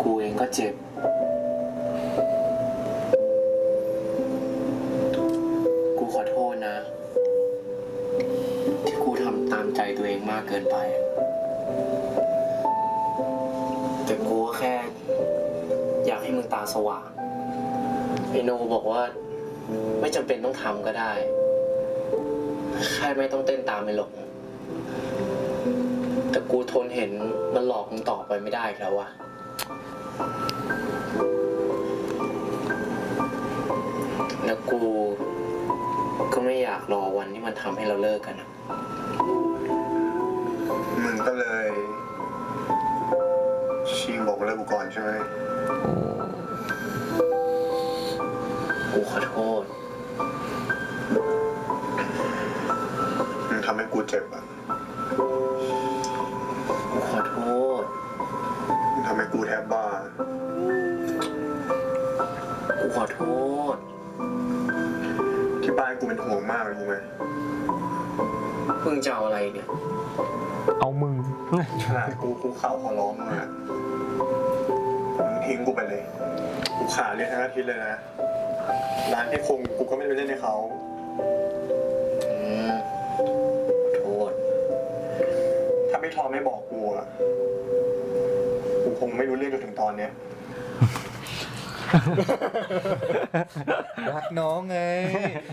กูเองก็เจ็บ กูขอโทษนะ ที่กูทำตามใจตัวเองมากเกินไป แต่กูก็แค่ อยากให้มึงตาสว่างไอโนบอกว่า ไม่จำเป็นต้องทำก็ได้ แค่ไม่ต้องเต้นตามไปหรอก แต่กูทนเห็นมันหลอกมึงต่อไปไม่ได้อีกแล้ววะแล้วกูก็ไม่อยากรอวันที่มันทำให้เราเลิกกันอะ มึงก็เลยชิงบอกเลิกกูก่อนใช่ไหม กูขอโทษ มึงทำให้กูเจ็บอ่ะ กูขอโทษ มึงทำให้กูแทบบ้า กูขอโทษ กูเป็นห่วงมากเลยรู้ไหม มึงจะเอาอะไรเนี่ย เอามึง ขนาดกูคุกเข่าขอร้องมึงอะมึงทิ้งกูไปเลย กูขาเรียนทั้งอาทิตย์เลยนะ ร้านที่คงกูก็ไม่ได้ไปเล่นให้เขา โทษ ถ้าพี่ทอมไม่บอกกูอะกูคงไม่รู้เรื่องจนถึงตอนเนี้ย รักน้องไง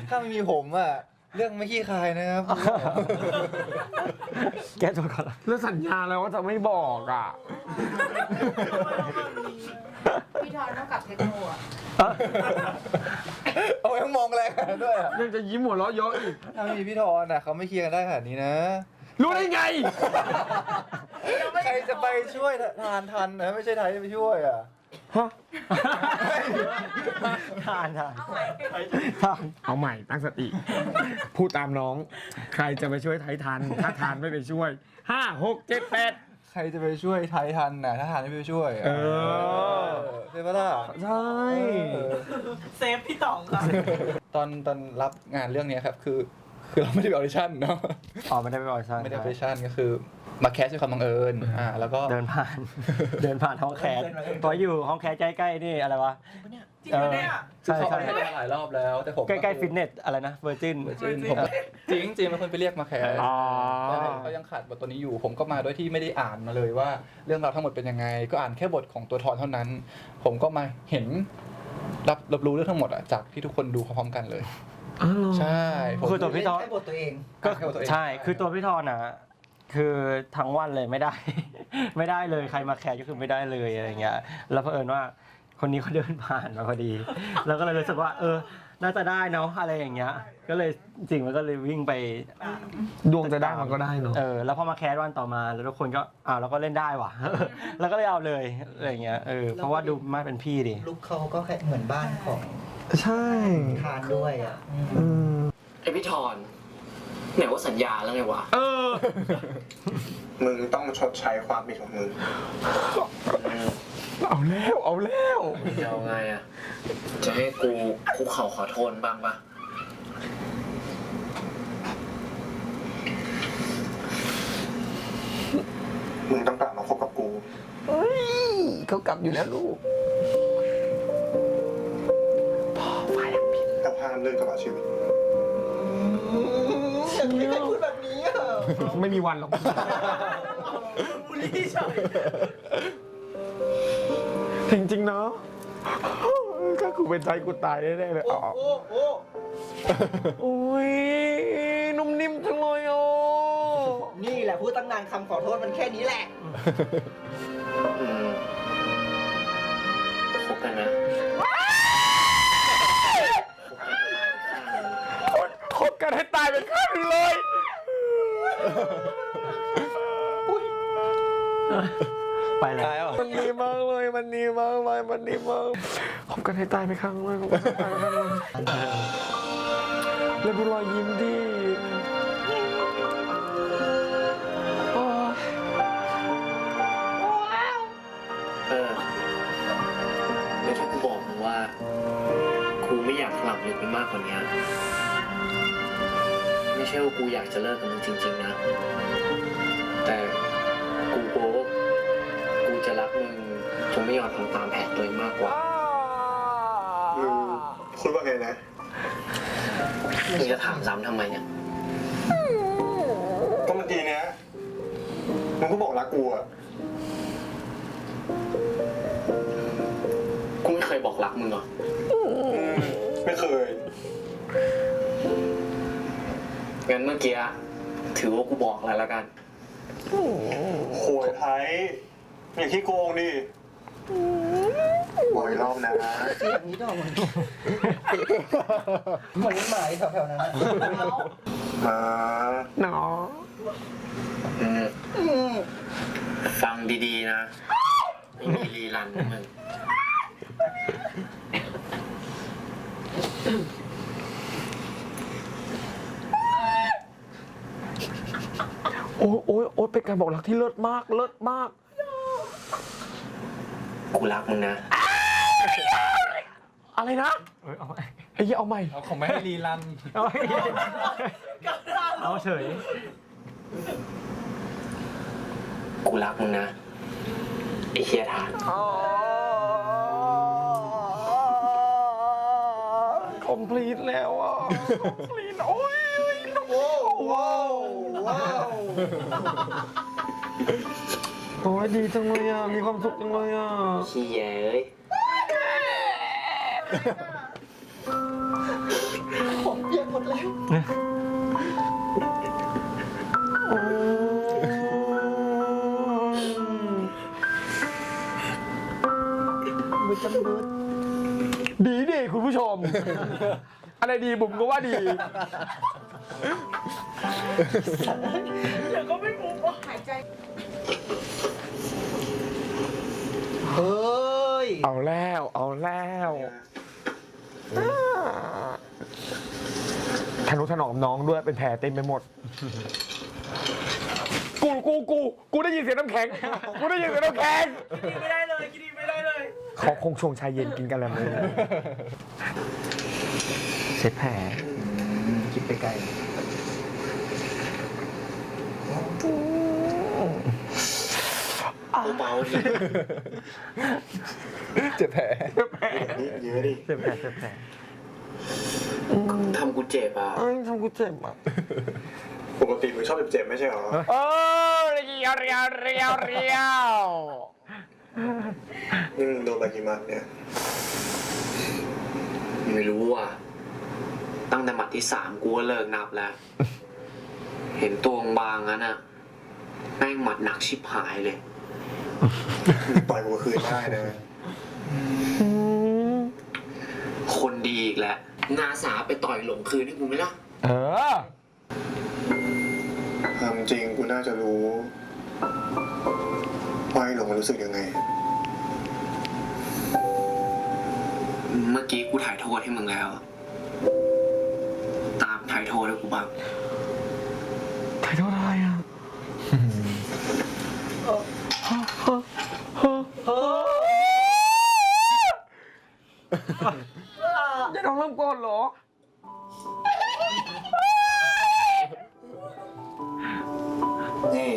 ถ้าไม่มีผมอะเรื่องไม่ขี้คายนะครับ แก้ตัวก่อน แล้วสัญญาแล้วว่าจะไม่บอกอ่ะ พี่ทอนต้องกลับเทคโนอ่ะ เอายังมองแรงขนาดนั้นด้วยอะ ยังจะยิ้มหัวเราะเยอะอีก ถ้าไม่มีพี่ทอนอะเขาไม่เคลียร์กันได้ขนาดนี้นะ รู้ได้ไง ใครจะไปช่วยทานทันนะไม่ใช่ไทยจะไปช่วยอะ ฮะ ทาน เอาใหม่ตั้งสติ พูดตามน้อง ใครจะไปช่วยไทยทัน ถ้าทานไม่ไปช่วย 5 6 7 8 ใครจะไปช่วยไทยทันนะถ้าทานไม่ไปช่วยอะ เออ ใช่ปะล่ะ ใช่ เซฟพี่ต๋องก่อน ตอนรับงานเรื่องนี้ครับคือเราไม่ได้ไปออดิชั่นเนาะ อ๋อไม่ได้ไปออดิชั่น ไม่ได้ไปออดิชั่นก็คือมาแคสด้วยความบังเอิญแล้วก็ เดินผ่าน เดินผ่านห้องแคสตัวอยู่ห้องแคสใกล้ๆนี่อะไรวะ จริงปะเนี่ย คือ ใช่ เขา ใช่ ไปหลายรอบแล้วแต่ผม ใกล้ๆฟิตเนสอะไรนะเวอร์จิน ผมจริงเป็นคนไปเรียกมาแคส อ๋อ เขายังขาดบทตัวนี้อยู่ ผมก็มาโดยที่ไม่ได้อ่านมาเลยว่าเรื่องราวทั้งหมดเป็นยังไง ก็อ่านแค่บทของตัวทอนเท่านั้น ผมก็มาเห็นรับรู้เรื่องทั้งหมดจากที่ทุกคนดูพร้อมๆกันเลยใช่ผม คือตัวพี่ทอน แค่บทตัวเอง ก็ แค่บทตัวเอง ใช่คือตัวพี่ทอนอ่ะคือทั้งวันเลยไม่ได้ ไม่ได้เลยใครมาแคสก็คือไม่ได้เลยอะไรเงี้ยแล้วเผอิญว่าคนนี้เขาเดินผ่านมาพอดี แล้วก็เลยรู้สึกว่าน่าจะได้เนาะอะไรอย่างเงี้ยก็เลยจริงมันก็เลยวิ่งไป ดวงจะได้มันก็ได้เนาะ แล้วพอมาแคสวันต่อมาแล้วทุกคนก็เราก็เล่นได้ว่ะ แล้วก็เลยเอาเลยอะไรอย่างเงี้ยเพราะว่าดูมากเป็นพี่ดิ ลุคเขาก็แค่เหมือนบ้านของ ใช่ ทานด้วยอ่ะ ไอพี่ทอนไหนว่าสัญญาแล้วไงวะ มึงต้องชดใช้ความผิดของมึง เอาแล้วเอาแล้ว จะเอาไงอ่ะ จะให้กูคุกเข่าขอโทษบ้างปะ มึงต้องกลับมาคบกับกู เขากลับอยู่แล้วลูก แต่ห้ามเลิกตลอดชีวิต ยังไม่เคยพูดแบบนี้อ่ะ ไม่มีวันหรอก บุรีเฉย จริงๆเนาะถ้ากูเป็นใจกูตายแน่ๆเลยอ๋อโอ้ยนุ่มนิ่มจังเลยอ่ะ นี่แหละพูดตั้งนานคำขอโทษมันแค่นี้แหละ คบกันนะ คบกันให้ตายเป็นข้างหนึ่งเลย ไปแล้ว มันดีมากเลยมันดีมากเลยมันดีมากคบกันให้ตายไปข้างเลยคบกันให้ตายไปข้างเลยแล้วดูรอยยิ้มดิโอ้ย แล้วที่กูบอกมึงว่ากูไม่อยากหลับลึกไปมากกว่านี้ไม่ใช่ว่ากูอยากจะเลิกกับมึงจริงๆนะ แต่กูกลัวว่ากูจะรักมึงจนไม่ยอมทำตามแผนตัวเองมากกว่า มึงพูดว่าไงนะ มึงจะถามซ้ำทำไมเนี่ย ก็เมื่อกี้เนี้ยมึงก็บอกรักกูอะ กูไม่เคยบอกรักมึงหรอ ไม่เคย งั้นเมื่อกี้ถือว่ากูบอกอะไรแล้วกัน โหยไทยอย่าขี้โกงดิบอกอีกรอบนะ เสียงนี้ดอกมันเหมือนหมายแถวๆนั้นอะ มา หนอ ฟังดีๆนะไม่มีรีรันนะมึง โอ้ยโอ้ยโอ้ยเป็นการบอกรักที่เลิศมากเลิศมาก กูรักมึงนะ อะไรนะ เอา ไอ้เหี้ยเอาใหม่ ผมไม่ให้รีรัน เอาเฉย กูรักมึงนะไอ้เฮียทาน คอมพลีทแล้วอ่ะคอมพลีทโอ้ยว้าวโอ้ยดีจังเลยอ่ะมีความสุขจังเลยอ่ะ ขี้แย่เอ้ย ผมเปียกหมดแล้ว มือจำรุด ดีดิคุณผู้ชม อะไรดีบุ๋มก็ว่าดี เดี๋ยวก็ไม่มุมหายใจ เฮ้ย เอาแล้วทนุถนอมน้องด้วยเป็นแผลเต็มไปหมด กูได้ยินเสียงน้ำแข็ง กูได้ยินเสียงน้ำแข็ง กินไม่ได้เลยกินไม่ได้เลย เขาคงชงชาเย็นกินกันแล้วมั้งเช็ดแผล คิดไปไกล เบาๆดิ เจ็บแผล เยอะดิ เจ็บแผล ทำกูเจ็บอ่ะ เอ้ยทำกูเจ็บอ่ะ ปกติมึงชอบเจ็บๆไม่ใช่เหรอ เรียว นี่มึงโดนไปกี่หมัดเนี่ย ไม่รู้อ่ะตั้งแต่หมัดที่ 3กูก็เลิกนับแล้ว เห็นตัวบางๆงั้นอ่ะแม่งหมัดหนักชิบหายเลย ต่อยกูคืนได้นะ คนดีอีกแล้วงาสาไปต่อยหลงคืนให้กูไหมล่ะ เออ ความจริงกูน่าจะรู้ว่าไอ้หลงมันรู้สึกยังไง เมื่อกี้กูถ่ายโทษให้มึงแล้ว ตามถ่ายโทษให้กูบ้าง ถ่ายโทษอะไรอ่ะจะต้องเริ่มก่อนเหรอ นี่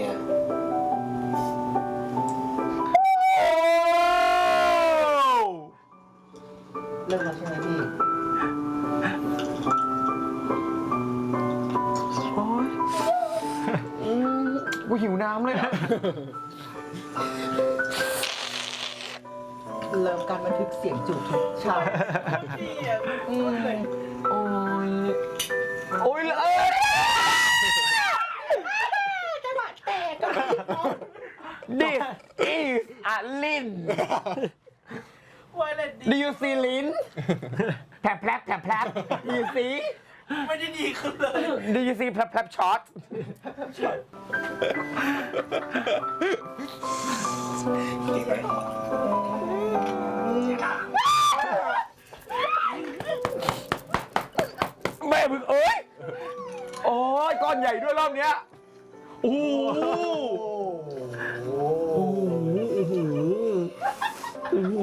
เลิกแล้วใช่ไหมพี่ โอ๊ยกูหิวน้ำเลยอะ เริ่มการบันทึกเสียงจูบทุกฉาก พี่อ่ะพูดเลย โอ๊ย โอ๊ยเลย จังหวะแตกอะ This is a lin วายเลยดี Do you see ลิ้นแผลบDo you see ไม่ได้ดีขึ้นเลย Do you see แผลบช็อตจริงไหม แม่มึงเอ้ย โอ้ยก้อนใหญ่ด้วยรอบเนี้ยโอ้โหโอ้โหโอ้โห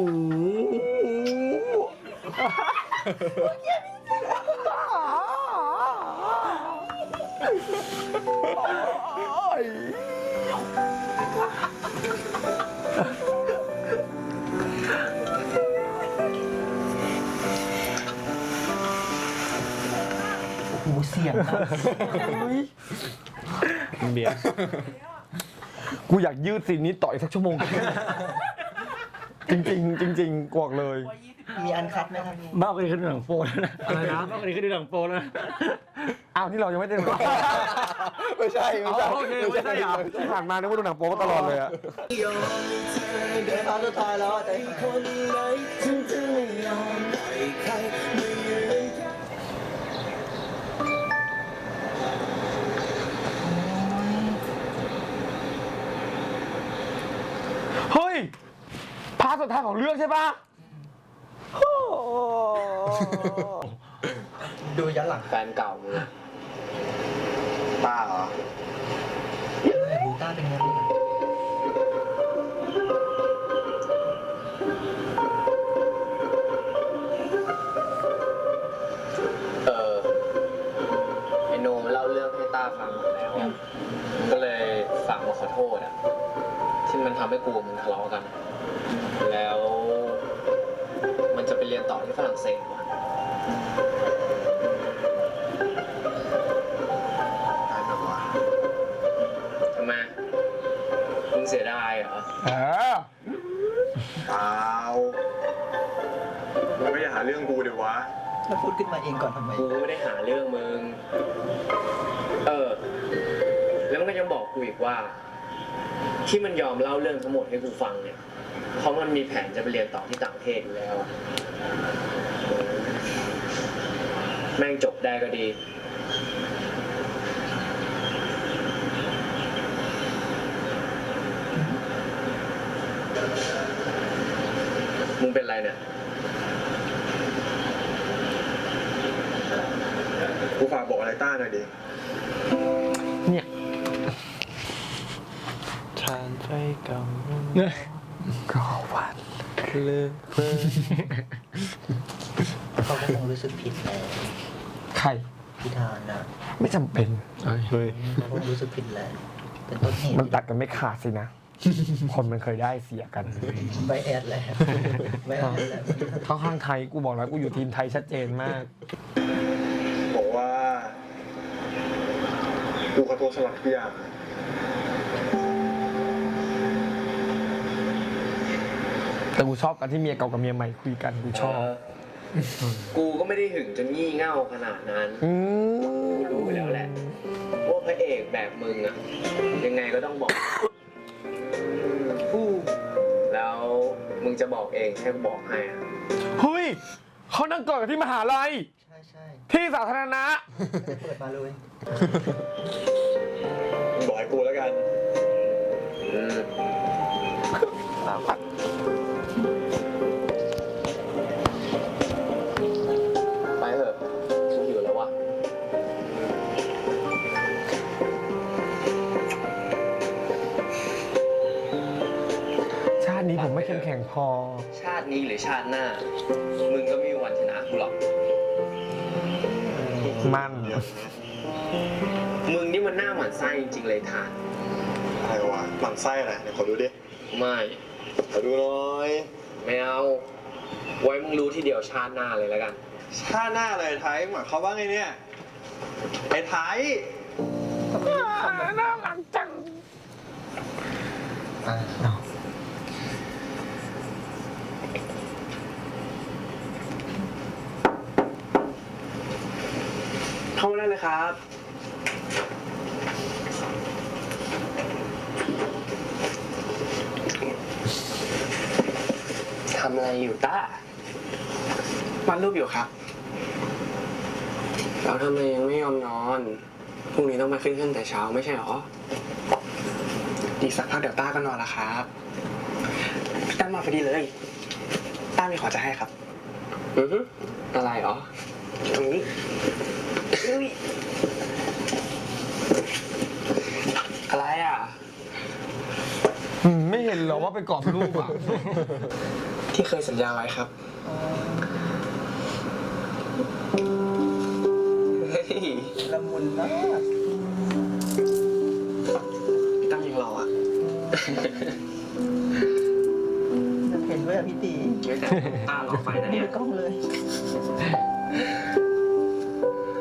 หูเสียงนะ เบียร์ กูอยากยืดซีนนี้ต่ออีกสักชั่วโมง จริงกวกเลย มีอันคัดไหมครับ มากกว่านี้คือดูหนังโป๊แล้วนะ อะไรนะ มากกว่านี้คือดูหนังโป๊แล้วนะ อ้าวนี่เรายังไม่ได้ดู ไม่ใช่ โอเคไม่ใช่เหรอที่ผ่านมานึกว่าดูหนังโป๊ตลอดเลยอะ เดี๋ยวตอนสุดท้ายแล้วอ่ะใจหาย เฮ้ยพาร์ทสุดท้ายของเรื่องใช่ปะ ดูย้อนหลัง แฟนเก่ามึงอะ บ้าเหรอ บูต้าเป็นไงบ้าง ฝากมาขอโทษอะที่มันทำให้กูกับมึงทะเลาะกัน แล้วมันจะไปเรียนต่อที่ฝรั่งเศสว่ะได้แบบว่าทำไมมึงเสียดายเหรอ เออ เปล่ามึงไม่อย่าหาเรื่องกูเดี๋ยววะ แล้วพูดขึ้นมาเองก่อนทำไม กูไม่ได้หาเรื่องมึง แล้วมันก็ยังบอกกูอีกว่า ที่มันยอมเล่าเรื่องทั้งหมดให้กูฟังเนี่ย เพราะมันมีแผนจะไปเรียนต่อที่ต่างประเทศอยู่แล้วอะแม่งจบได้ก็ดี มึงเป็นไรเนี่ย กูฝากบอกอะไรต้าหน่อยดิ เนี่ย ทานไฟเก่า ก็วัน เลิกเพิ่ง เขาก็คงรู้สึกผิดแหละ ใคร พี่ทานนะ ไม่จำเป็น เฮ้ย เขาคงรู้สึกผิดแหละเป็นต้นเหตุ มันตัดกันไม่ขาดสินะ คนมันเคยได้เสียกัน ใบแอดแหละใบแอดแหละ เข้าข้างไทยกูบอกแล้วกูอยู่ทีมไทยชัดเจนมาก บอกว่า กูขอโทษสลับทุกอย่าง แต่กูชอบกันที่เมียเก่ากับเมียใหม่คุยกันกูชอบ กูก็ไม่ได้หึงจนงี่เง่าขนาดนั้น กูรู้อยู่แล้วแหละว่าพระเอกแบบมึงอะยังไงก็ต้องบอกแล้วมึงจะบอกเองแค่บอกให้อะ เฮ้ยเขานั่งกอดกันที่มหาลัย ใช่ใช่ ที่สาธารณะ ไม่ได้เปิดมาเลย บอกให้กูแล้วกัน ไปเถอะกูอยู่แล้ววะ ชาตินี้ผมไม่เข้มแข็งพอ ชาตินี้หรือชาติหน้า มึงก็ไม่มีวันชนะกูหรอก มัน มึงนี่มันหน้าหมันไส้จริงๆเลยทาน อะไรวะหมั่นไส้อะไรเดี๋ยวขอดูดิ ไม่ ขอดูหน่อย ไม่เอา ไว้มึงรู้ทีเดียวชาติหน้าเลยแล้วกัน ชาหน้าเลยไทยหมายเขามว่าไงเนี่ย ไอ้ไทย น่ารักจัง เข้ามาได้เลยครับ ทำอะไรอยู่ต้าวาดรูปอยู่ครับ แล้วทำไมยังไม่ยอมนอน พรุ่งนี้ต้องมาขึ้นเครื่องแต่เช้าไม่ใช่หรอ อีกสักพักเดี๋ยวต้าก็นอนแล้วครับพี่ตั้มมาพอดีเลย ต้ามีของจะให้ครับ อะไรหรอ ตรงนี้อะไรอ่ะ ไม่เห็นเหรอว่าไปกรอบรูปอ่ะ ที่เคยสัญญาไว้ครับ เฮ้ย ละมุนมาก พี่ตั้มยังรออ่ะ เห็นด้วยอ่ะพี่ตี ไม่แต่ตารอไฟนะเนี่ย ดูกล้องเลย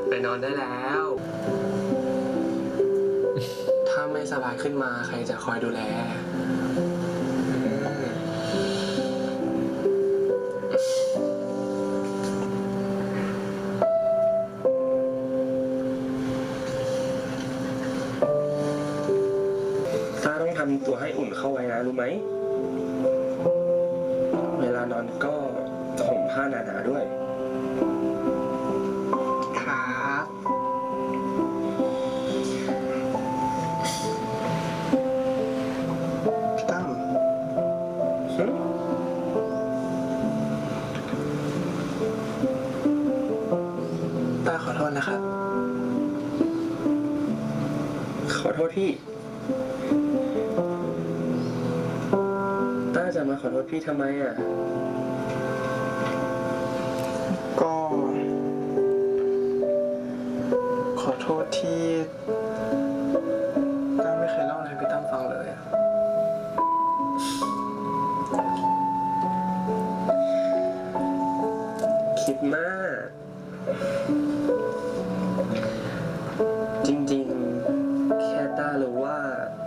ไปนอนได้แล้ว ถ้าไม่สบายขึ้นมาใครจะคอยดูแล ต้าต้องทำตัวให้อุ่นเข้าไว้นะรู้ไหม เวลานอนก็จะห่มผ้าหนาๆด้วย ครับ พี่ตั้ม ต้าขอโทษนะครับ ขอโทษพี่ ต้าจะมาขอโทษพี่ทำไมอ่ะ ก็ ขอโทษที่ตั้มไม่เคยเล่าอะไรพี่ตั้ม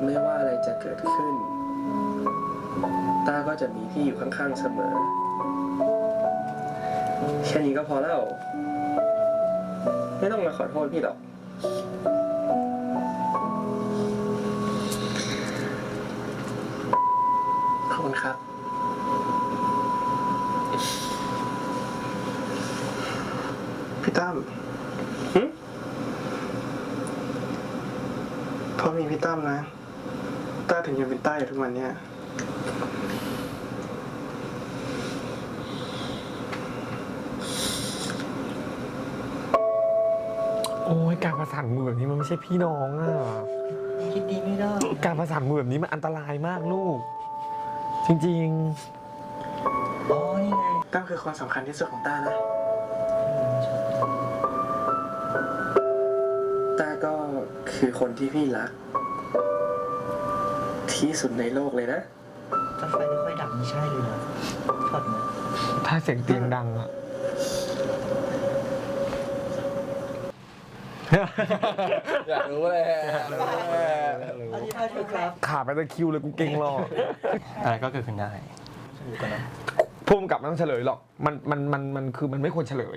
ไม่ว่าอะไรจะเกิดขึ้นต้าก็จะมีพี่อยู่ข้างๆเสมอแค่นี้ก็พอแล้วไม่ต้องมาขอโทษพี่หรอกขอบคุณครับ พี่ตั้มเพราะมีพี่ตั้มนะต้าถึงยังเป็นต้าอยู่ทุกวันเนี้ย โอ้ยการประสานมือแบบนี้มันไม่ใช่พี่น้องอ่ะ คิดดีไม่ได้ การประสานมือแบบนี้มันอันตรายมากลูก จริง อ๋อนี่ไง ตั้มคือคนสำคัญที่สุดของต้านะ ต้าก็คือคนที่พี่รักที่สุดในโลกเลยนะ ถ้าไฟไม่ค่อยดับไม่ใช่เลยนะถอดมา ๆ ถ้าเสียงเตียงดังอ่ะ อยากรู้เลย อันนี้ท่าช่วยครับ ขาไปตะคริวเลยกูเก่งหรอก อะไรก็เกิดขึ้นได้ พุ่มกับไม่ต้องเฉลยหรอก มันคือมันไม่ควรเฉลย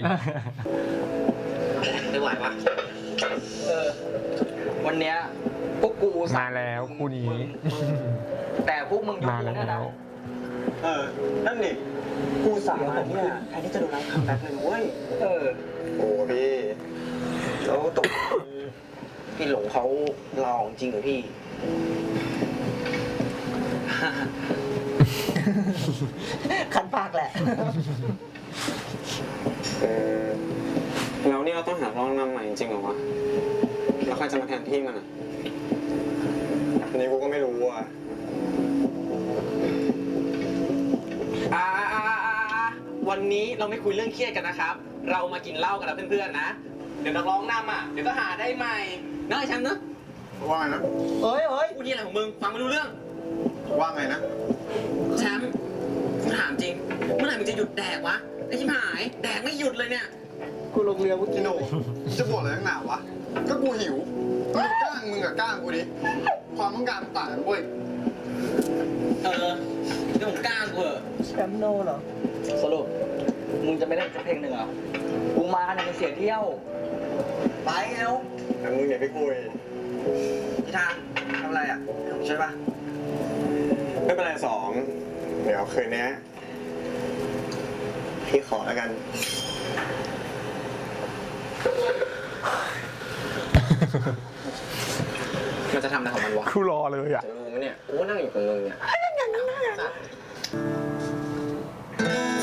ไม่ไหววะ วันเนี้ยพวกกู มาแล้วคู่นี้ แต่พวกมึงยก มา มือ แล้ นะ ว นั่นดิกูสั่งมาเนี่ยแทนที่จะโดนน้ำขังแป๊บเลยนะเว้ย โอ้พี่แล้วตก พี่หลงเขาหล่อจริงเหรอพี่ คันปากแหละ แล้วนี่เราต้องหาร้องนำใหม่จริงเหรอวะแล้วใครจะมาแทนที่มันอ่ะ อันนี้กูก็ไม่รู้อ่ะ วันนี้เราไม่คุยเรื่องเครียดกันนะครับ เรามากินเหล้ากันแล้วเพื่อนๆนะ เดี๋ยวนักร้องนำอ่ะ เดี๋ยวก็หาได้ใหม่เนอะไอ้แชมป์เนอะ ว่าไงนะ เฮ้ย พูดที่อะไรของมึง ฟังไม่รู้เรื่อง ว่าไงนะ แชมป์กูถามจริง เมื่อไหร่มึงจะหยุดแดกวะ ไอ้ชิบหาย แดกไม่หยุดเลยเนี่ย กูลงเรือเมื่อกี้ พี่โหน่จะบ่นอะไรนักหนาวะ ก็กูหิวมึงกล้างมึงกับกล้างกูดิ ความต้องการมันต่างกันเว้ย เออเรื่องของกล้างกูเหอะ แชมป์โนเหรอ สรุป มึงจะไม่เล่นสักเพลงหนึ่งเหรอ กูมาเนี่ยมันเสียเที่ยว ไปเร็ว แต่มึงอย่าไปคุย พี่ทางทำอะไรอ่ะใช่ปะ ไม่เป็นไรสอง เดี๋ยวคืนนี้พี่ขอแล้วกัน มันจะทำอะไรของมันวะ คู่รอเลยอ่ะ จะรู้ไหมเนี่ยกูนั่งอยู่กับมึงเนี่ย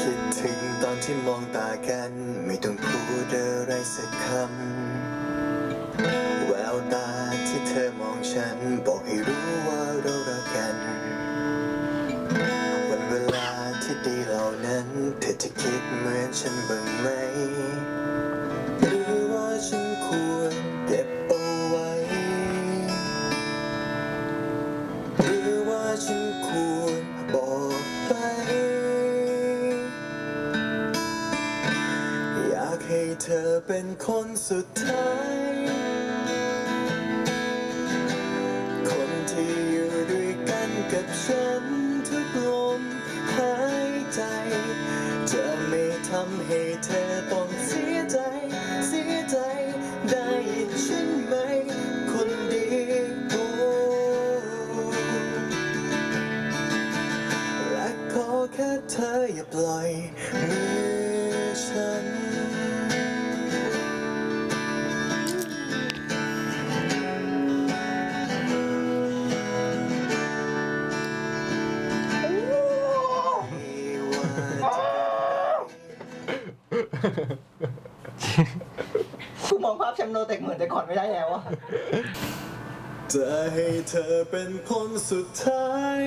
คิดถึงตอนที่มองตากัน ไม่ต้องพูดอะไรสักคำแววตาที่เธอมองฉัน บอกให้รู้ว่าเรารักกัน วันเวลาที่ดีเหล่านั้น เธอจะคิดเหมือนฉันบ้างไหม หรือว่าฉันควรเก็บเอาไว้ หรือว่าฉันควรบอกไป อยากให้เธอเป็นคนสุดท้าย คนที่อยู่ด้วยกันกับฉันทุกลมหายใจ จะไม่ทำให้เธอต้องเสียใจ เสียใจได้ยินฉันไหมคนดีโอ้และขอแค่เธออย่าปล่อยมือฉัน กูมองภาพแชมป์โนแต่เหมือนแต่ก่อนไม่ได้แล้วอะ จะให้เธอเป็นคนสุดท้าย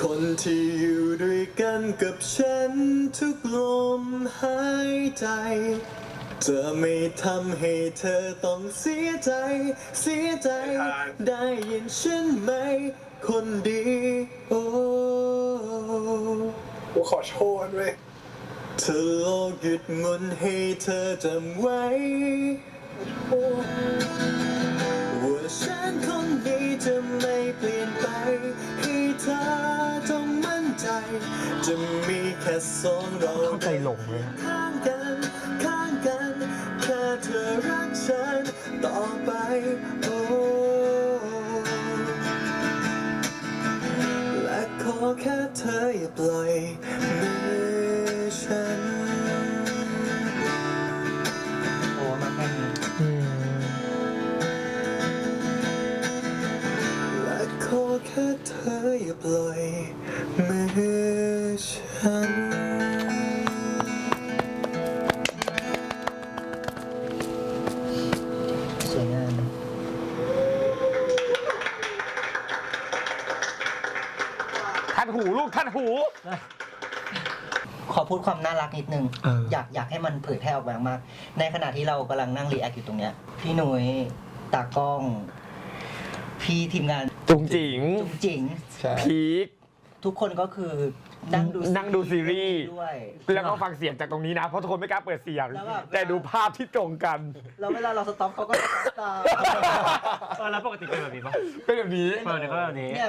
คนที่อยู่ด้วยกันกับฉันทุกลมหายใจ จะไม่ทำให้เธอต้องเสียใจ เสียใจ ได้ยินฉันไหมคนดีโอ้กูขอโทษเว้ยเธอโลกหยุดหมุนให้เธอจำไว้ จะมีแค่สองเรา เข้าใจหลงเลย ข้างกันแค่เธอรักฉันต่อไปโอ้และขอแค่เธออย่าปล่อยมือฉัน โอ้มาแค่นี้ และขอแค่เธออย่าปล่อยมือฉัน สวยงาม ทัดหูลูกทัดหู ขอพูดความน่ารักนิดนึง อยากให้มันเผยแพร่ออกมามากในขณะที่เรากำลังนั่งรีแอคอยู่ตรงเนี้ย พี่หนุ่ยตากล้อง พี่ทีมงาน จุงจิ๋ง จุงจิ๋ง พีค ทุกคนก็คือนั่งดู ซีรีส์ ด้วย แล้วก็ฟังเสียงจากตรงนี้นะ เพราะทุกคนไม่กล้าเปิดเสียง แล้วแบบ แต่ดูภาพที่ตรงกัน แล้วเวลาเราสต็อปเขาก็สต็อปตาม แล้วปกติเป็นแบบนี้ปะ เป็นแบบนี้ เปิดเนี่ยก็แบบนี้ เนี่ย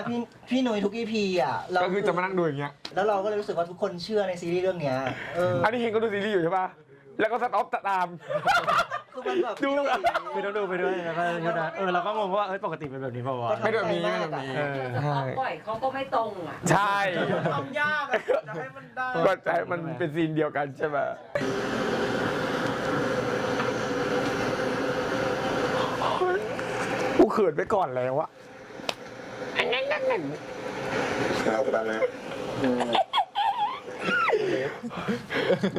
พี่หนุ่ยทุก EP อ่ะเรา ก็คือจะมานั่งดูอย่างเงี้ย แล้วเราก็เลยรู้สึกว่าทุกคนเชื่อในซีรีส์เรื่องเนี้ยอันนี้เฮงก็ดูซีรีส์อยู่ใช่ป่ะ แล้วก็สต็อปตาม คือมันแบบ ดูแบบ คือต้องดูไปด้วยแล้วก็เราก็งงว่าปกติเป็นแบบนี้ป่าวะ ไม่แบบนี้ไม่แบบนี้ จะฟ้องปล่อยเขาก็ไม่ตรงอ่ะ ใช่ ทำยากอะจะให้มันได้ ก็ใจมันเป็นซีนเดียวกันใช่ไหมกูเขินไปก่อนแล้วอะ เอาไปตามนะ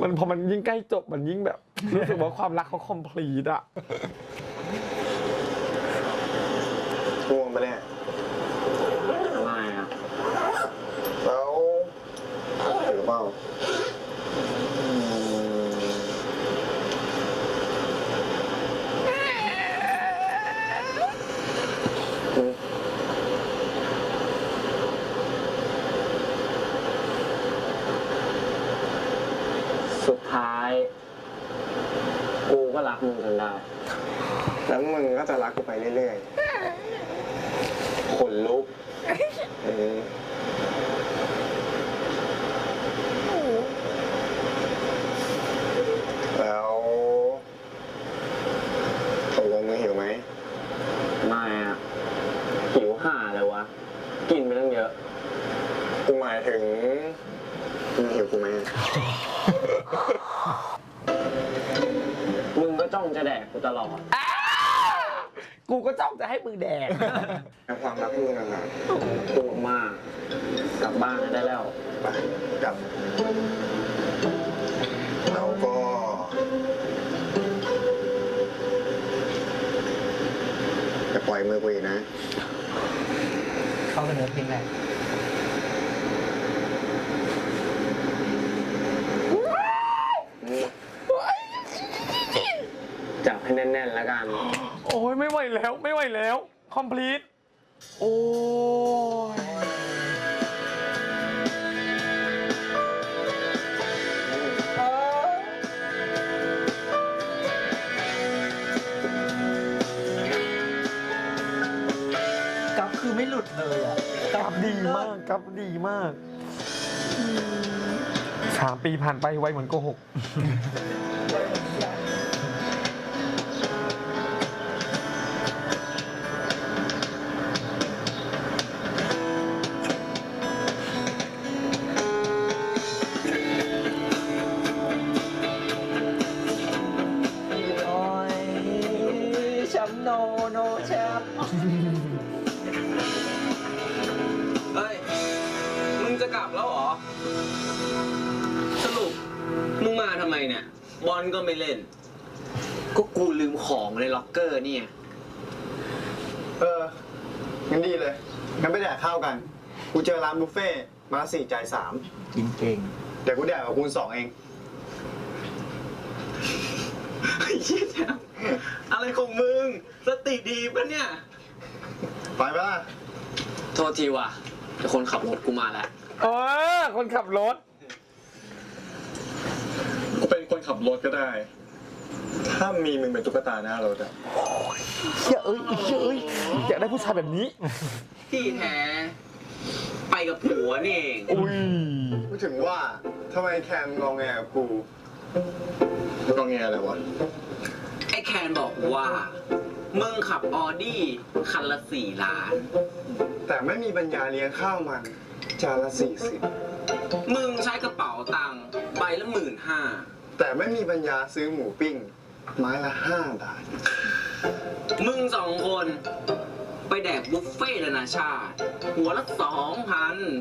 มันพอมันยิ่งใกล้จบมันยิ่งแบบ รู้สึกว่าความรักเขาคอมพลีทอะ ง่วงไปแน่ ไม่อะ แล้วถือเปล่าสุดท้าย กูก็รักมึงจนได้ แล้วมึงก็จะรักกูไปเรื่อยๆขนลุกแล้วตกลงมึงหิวไหม ไม่อะหิวห่าเลยวะ กินไปตั้งเยอะ กูหมายถึงมึงหิวกูไหม มึงก็จ้องจะแดกกูตลอด กูก็จ้องจะให้มึงแดก แล้วความรักมึงต่างหาก พูดมาก กลับบ้านได้แล้ว ไปกลับแล้วก็อย่าปล่อยมือกูอีกนะ เข้ากับเนื้อเพลงแหละ จับให้แน่นๆแล้วกัน โอ้ยไม่ไหวแล้วไม่ไหวแล้วคอมพลีทโอ้ย กับคือไม่หลุดเลยอ่ะ กราฟดีมากกราฟดีมาก3 ปีผ่านไปไวเหมือนโกหก โอ้ยแชมป์โนแชมป์ เฮ้ย มึงจะกลับแล้วเหรอ สรุป มึงมาทำไมเนี่ย บอลก็ไม่เล่น ก็กูลืมของในล็อกเกอร์เนี่ย งั้นดีเลย งั้นไปแดกข้าวกัน กูเจอร้านบุฟเฟ่ต์มาละ4จ่าย3 กินเก่ง เดี๋ยวกูแดกกับคูณ2เอง ไอ้เชี่ยแชมป์อะไรของมึง สติดีปะเนี่ย ไปปะล่ะ โทษทีว่ะเดี๋ยวคนขับรถกูมาแล้ว คนขับรถ กูเป็นคนขับรถก็ได้ ถ้ามีมึงเป็นตุ๊กตาหน้ารถอะ เฮ้ยอยากได้ผู้ชายแบบนี้ ที่แท้ ไปกับผัวนี่เอง อุ้ย พูดถึงว่าทำไมแคมงอแงกับกูงอแงอะไรวะ ไอ้แคนบอกว่า มึงขับออดี้คันละ4 ล้าน แต่ไม่มีปัญญาเลี้ยงข้าวมันจานละ40มึงใช้กระเป๋าตังค์ใบละ15,000 แต่ไม่มีปัญญาซื้อหมูปิ้งไม้ละ5 บาท มึง2 คนไปแดกบุฟเฟ่ต์นานาชาติ หัวละ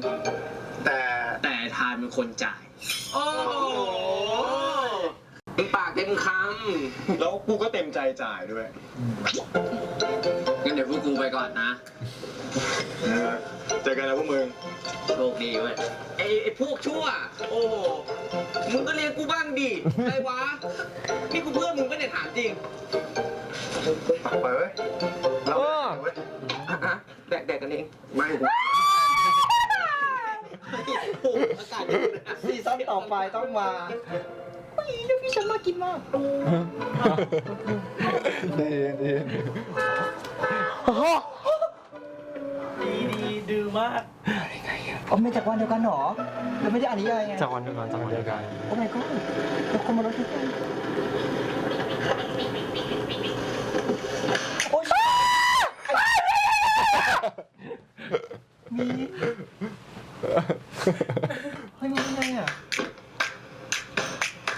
2,000 แต่ ทานเป็นคนจ่าย โอ้โหมึงปากเต็มค แล้วกูก็เต็มใจจ่ายด้วย ำงั้นเดี๋ยวพวกกูไปก่อนนะ เจอกันนะพวกมึง โชคดีเว้ยไอ้พวกชั่ว โอ้โห มึงก็เรียกกูบ้างดิไอ้วะ นี่กูเพื่อนมึงไม่ได้ถามจริง ไปเว้ยเราเว้ย อ่ะแดกกันเอง ไม่ โอ้โหอากาศดีนะ ซีซั่นต่อไปต้องมาอุ้ยเดี๋ยวพี่ฉันมากินมาก ดีดี ดีดื้อมาก อ๋อไม่จากวันเดียวกันหรอแล้วไม่ได้อันนี้อะไรไง จากวันเดียวกันจากวันเดียวกัน โอ้ my god ทุกคนมารู้ทุกคนโอ้ยมีเฮ้ยมันยังไงอ่ะ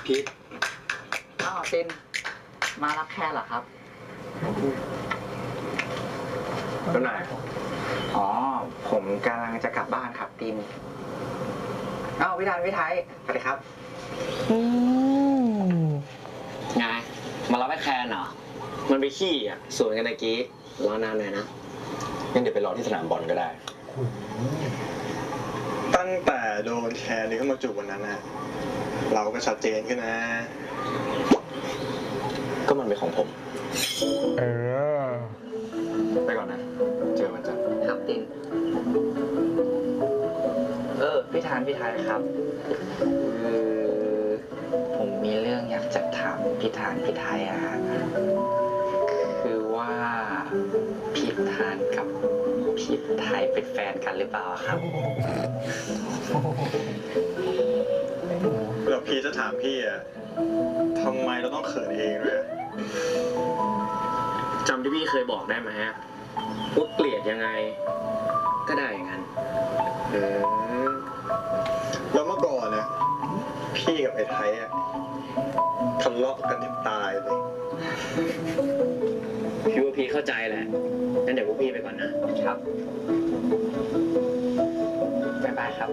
พีท อ้าวตินมารับแค่เหรอครับ แล้วไหน อ๋อ ผมกำลังจะกลับบ้านครับตินอ้าววิธานวิไทยสวัสดีครับ ไง มารับไอ้แคนเหรอ มันไปขี้อ่ะสวนกันตะกี้ รอนานหน่อยนะ งั้นเดี๋ยวไปรอที่สนามบอลก็ได้ ตั้งแต่โดนแชร์นี้เข้ามาจูบวันนั้นนะเราก็ชัดเจนขึ้นนะ ก็มันเป็นของผม เออ ไปก่อนนะ เจอวันจันทร์ ครับตินพี่ไทยครับคือผมมีเรื่องอยากจะถามพี่ไทยอะฮะคือว่าพี่ทานกับพี่ไทยเป็นแฟนกันหรือเปล่าครับ แล้วพี่จะถามพี่อะทำไมเราต้องเขินเองด้วย จำที่พี่เคยบอกได้ไหมฮะว่าเกลียดยังไง ก็ได้อย่างนั้น แล้วเมื่อก่อนเนี่ยพี่กับไอ้ไทยอะทะเลาะกันแทบตายเลย พี่ว่าพี่เข้าใจแหละ งั้นเดี๋ยวพวกพี่ไปก่อนนะ ครับบ๊ายบายครับ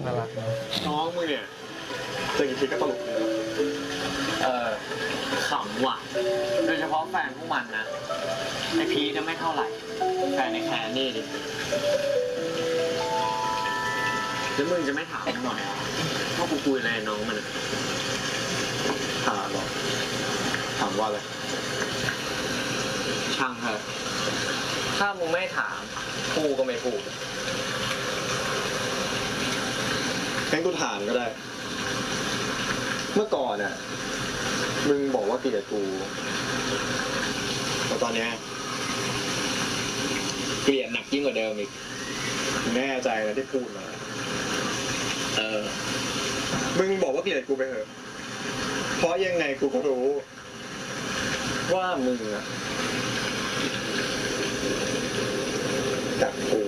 น่ารักนะ น้องมึงเนี่ยเจอกี่ทีก็ตลกเลย ขำว่ะ โดยเฉพาะแฟนพวกมันนะ ไอพีจะไม่เท่าไหร่ แฟนในแคนนี่ดิ แล้วมึงจะไม่ถามมันหน่อยเหรอว่ากูคุยอะไรกับน้องมันอะ ถามหรอถามว่าอะไร ช่างเถอะ ถ้ามึงไม่ถามกูก็ไม่พูด งั้นกูถามก็ได้ เมื่อก่อนน่ะมึงบอกว่าเกลียดกูแต่ตอนเนี้ย เกลียดหนักยิ่งกว่าเดิมอีก แน่ใจนะที่พูดมา มึงบอกว่าเกลียดกูไปเถอะ เพราะยังไงกูก็รู้ ว่ามึงอะจากกู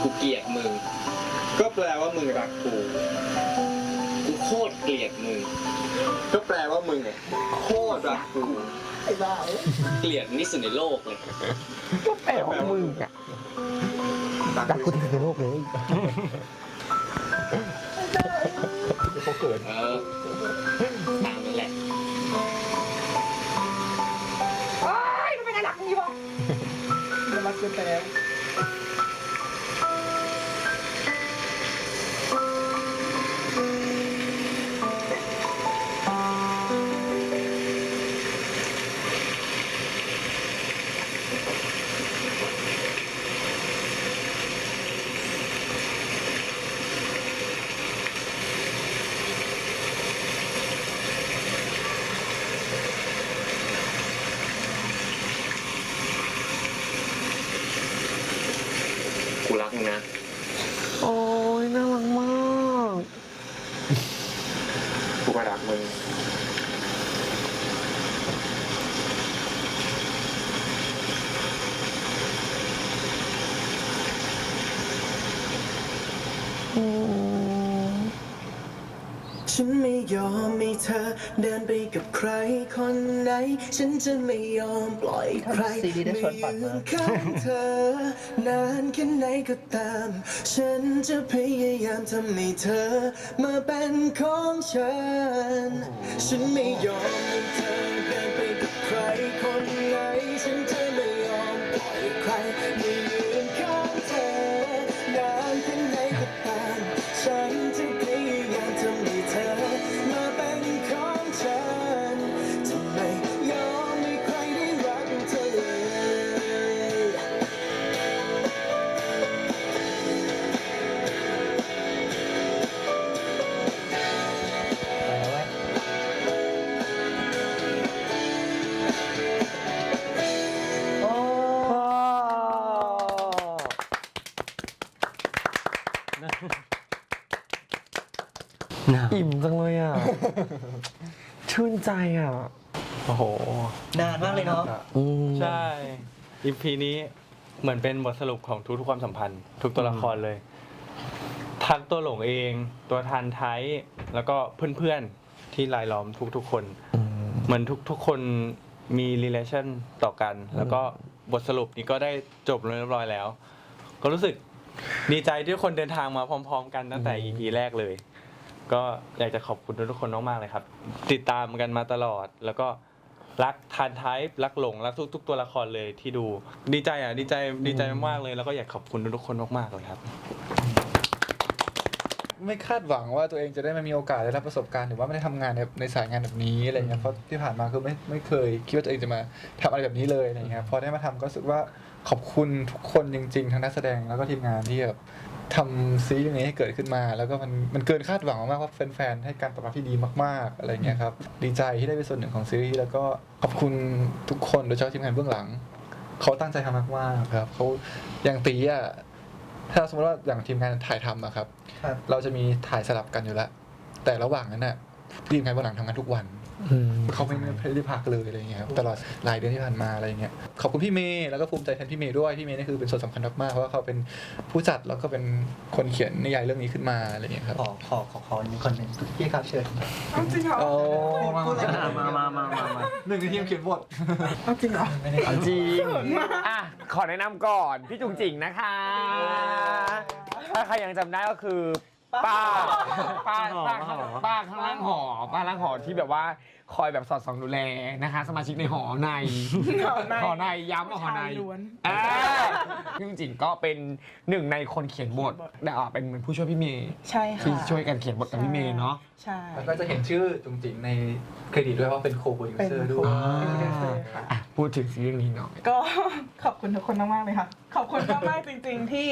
กูเกลียดมึง ก็แปลว่ามึงรักกู กูโคตรเกลียดมึง ก็แปลว่ามึงอะโคตรรักกู ไอ้บ้า เกลียดนี่สุดในโลกเลย ก็แปลว่ามึงอะรักกูที่สุดในโลกเลย เขาเกิด ตามนั่นแหละ ทำไมน่ารักนี่วะน่ารักเกินไปแล้ว มึง ฉันไม่ยอมให้เธอเดินไปกับใครคนไหนฉันจะไม่ยอมปล่อยใครไม่ยืนข้างเธอนานแค่ไหนก็ตามฉันจะพยายามทำให้เธอมาเป็นของฉันฉันไม่ยอมให้เธอเดินไปกับใครคนไหนฉันจะไม่ยอมปล่อยใครไม่ยืนข้างเธอนานแค่ไหนก็ตามฉันจะพยายามทำให้เธอมาเป็นของฉันจะไม่ยอมให้ใครได้รักเธอเลยอิ่มจังเลยอ่ะ ชื่นใจอ่ะ โอ้โห นานมากเลยเนาะ ใช่ EP นี้เหมือนเป็นบทสรุปของทุกๆความสัมพันธ์ ทุกตัวละครเลย ทั้งตัวหลงเอง ตัวทันไทยแล้วก็เพื่อนๆที่รายล้อมทุกๆคน เหมือนทุกๆคนมี relation ต่อกัน แล้วก็บทสรุปนี้ก็ได้จบลงเรียบร้อยแล้ว ก็รู้สึกดีใจที่ทุกคนเดินทางมาพร้อมๆกันตั้งแต่ EP แรกเลย ก็อยากจะขอบคุณทุกคนมากๆเลยครับ ติดตามกันมาตลอด แล้วก็รักทันไทป์รักหลงรักทุกตัวละครเลยที่ดูดีใจมากๆเลย แล้วก็อยากขอบคุณทุกคนมากๆเลยครับ ไม่คาดหวังว่าตัวเองจะได้มามีโอกาสได้รับประสบการณ์หรือว่าไม่ได้ทำงานในสายงานแบบนี้อะไรเงี้ยเพราะที่ผ่านมาคือไม่เคยคิดว่าตัวเองจะมาทำอะไรแบบนี้เลยอะไรเงี้ยพอได้มาทำก็รู้สึกว่าขอบคุณทุกคนจริงๆทั้งนักแสดงแล้วก็ทีมงานที่แบบทำซีรีส์นี้ให้เกิดขึ้นมาแล้วก็มันเกินคาดหวังมากๆว่าแฟนๆให้การตอบรับที่ดีมากๆอะไรเงี้ยครับดีใจที่ได้เป็นส่วนหนึ่งของซีรีส์แล้วก็ขอบคุณทุกคนโดยเฉพาะทีมงานเบื้องหลังเขาตั้งใจทำมากๆครับเขาอย่างตีอ่ะถ้าสมมติว่าอย่างทีมงานถ่ายทำอะครับเราจะมีถ่ายสลับกันอยู่แล้วแต่ระหว่างนั้นน่ะทีมงานเบื้องหลังทำงานทุกวันเขาไม่ได้พักเลยอะไรเงี้ยครับตลอดหลายเดือนที่ผ่านมาอะไรเงี้ยขอบคุณพี่เมย์แล้วก็ภูมิใจแทนพี่เมย์ด้วยพี่เมย์นี่คือเป็นส่วนสำคัญมากๆเพราะว่าเขาเป็นผู้จัดแล้วก็เป็นคนเขียนนิยายเรื่องนี้ขึ้นมาอะไรเงี้ยครับขอมีคนหนึ่งพี่ครับเชิญ จริงเหรอโอ้มา หนึ่งในทีมเขียนบท จริงเหรอ จริงอ่ะขอแนะนำก่อนพี่จุงจิ๋งนะคะถ้าใครยังจำได้ก็คือป้าข้างล่างหอป้าล่างหอที่แบบว่าคอยแบบสอดส่องดูแลนะคะสมาชิกในหอในย้ำว่าหอในพี่จุงจิ๋งก็เป็นหนึ่งในคนเขียนบทเป็นเหมือนผู้ช่วยพี่เมย์ ใช่ค่ะ ที่ช่วยกันเขียนบทกับพี่เมย์เนาะ ใช่ แล้วก็จะเห็นชื่อจุงจิ๋งในเครดิตด้วยว่าเป็นโคโปรดิวเซอร์ด้วย พูดถึงซีรีส์นี้หน่อย ก็ขอบคุณทุกคนมากๆเลยค่ะขอบคุณมากๆจริงๆที่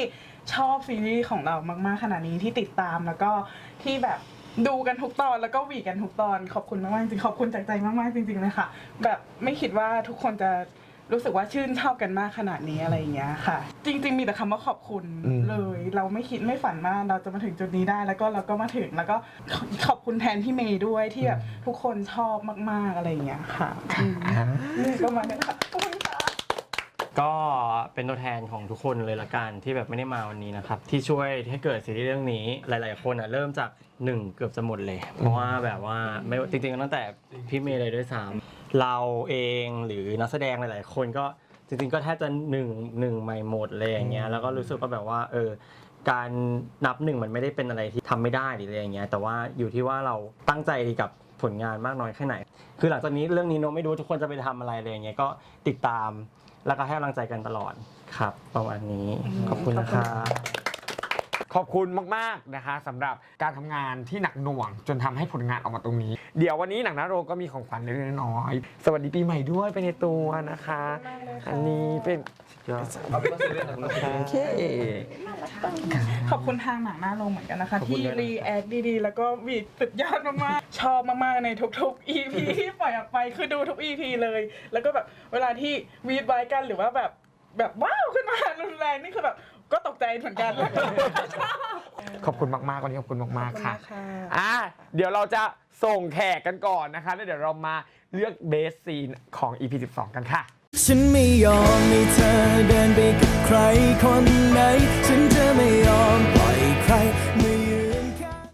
ชอบซีรีส์ของเรามากๆขนาดนี้ที่ติดตามแล้วก็ที่แบบดูกันทุกตอนแล้วก็หวีกันทุกตอนขอบคุณมากๆจริงๆขอบคุณจากใจมากๆจริงๆเลยค่ะแบบไม่คิดว่าทุกคนจะรู้สึกว่าชื่นชอบกันมากขนาดนี้อะไรอย่างเงี้ยค่ะ จริงๆมีแต่คำว่าขอบคุณเลยเราไม่คิดไม่ฝันว่าเราจะมาถึงจุดนี้ได้แล้วก็เราก็มาถึงแล้วก็ขอบคุณแทนพี่เมย์ด้วยที่แบบทุกคนชอบมากๆอะไรอย่างเงี้ยค่ะก็มาเนี่ยค่ะขอบคุณค่ะ ก็เป็นตัวแทนของทุกคนเลยละกันที่แบบไม่ได้มาวันนี้นะครับที่ช่วยให้เกิดซีรีส์เรื่องนี้หลายๆคนเริ่มจาก1เกือบจะหมดเลยเพราะว่าแบบว่าไม่จริงๆตั้งแต่พี่เมย์เลยด้วยซ้ำเราเองหรือนักแสดงหลายๆคนก็จริงๆก็แทบจะหนึ่งใหม่หมดเลยอย่างเงี้ยแล้วก็รู้สึกว่าแบบว่าการนับหนึ่งมันไม่ได้เป็นอะไรที่ทำไม่ได้หรืออะไรอย่างเงี้ยแต่ว่าอยู่ที่ว่าเราตั้งใจกับผลงานมากน้อยแค่ไหนคือหลังจากนี้เรื่องนี้โนไม่รู้ทุกคนจะไปทำอะไรเลยอย่างเงี้ยก็ติดตามแล้วก็ให้กำลังใจกันตลอดครับประมาณนี้ขอบคุณนะครับขอบคุณมากๆนะคะสำหรับการทำงานที่หนักหน่วงจนทำให้ผลงานออกมาตรงนี้เดี๋ยววันนี้หนังหน้าโรงก็มีของขวัญเล็กๆน้อยๆสวัสดีปีใหม่ด้วยเป็นในตัวนะคะอันนี้เป็นโอเค ขอบคุณทางหนังหน้าโรงเหมือนกันนะคะที่รีแอคดีๆแล้วก็วีดสุดยอดมากๆชอบมากๆในทุกๆ EP ที่ปล่อยออกไปคือดูทุก EP เลยแล้วก็แบบเวลาที่วีดไว้กันหรือว่าแบบว้าวขึ้นมารุนแรงนี่คือแบบก็ตกใจเหมือนกัน ขอบคุณมากๆวันนี้ขอบคุณมากๆค่ะเดี๋ยวเราจะ ส่งแขกกันก่อนนะคะแล้วเดี๋ยวเรามาเลือกเบสซีนของ EP 12 กันค่ะ ฉันไม่ยอมให้เธอเดินไปกับใครคนไหนฉันจะไม่ยอมปล่อยใคร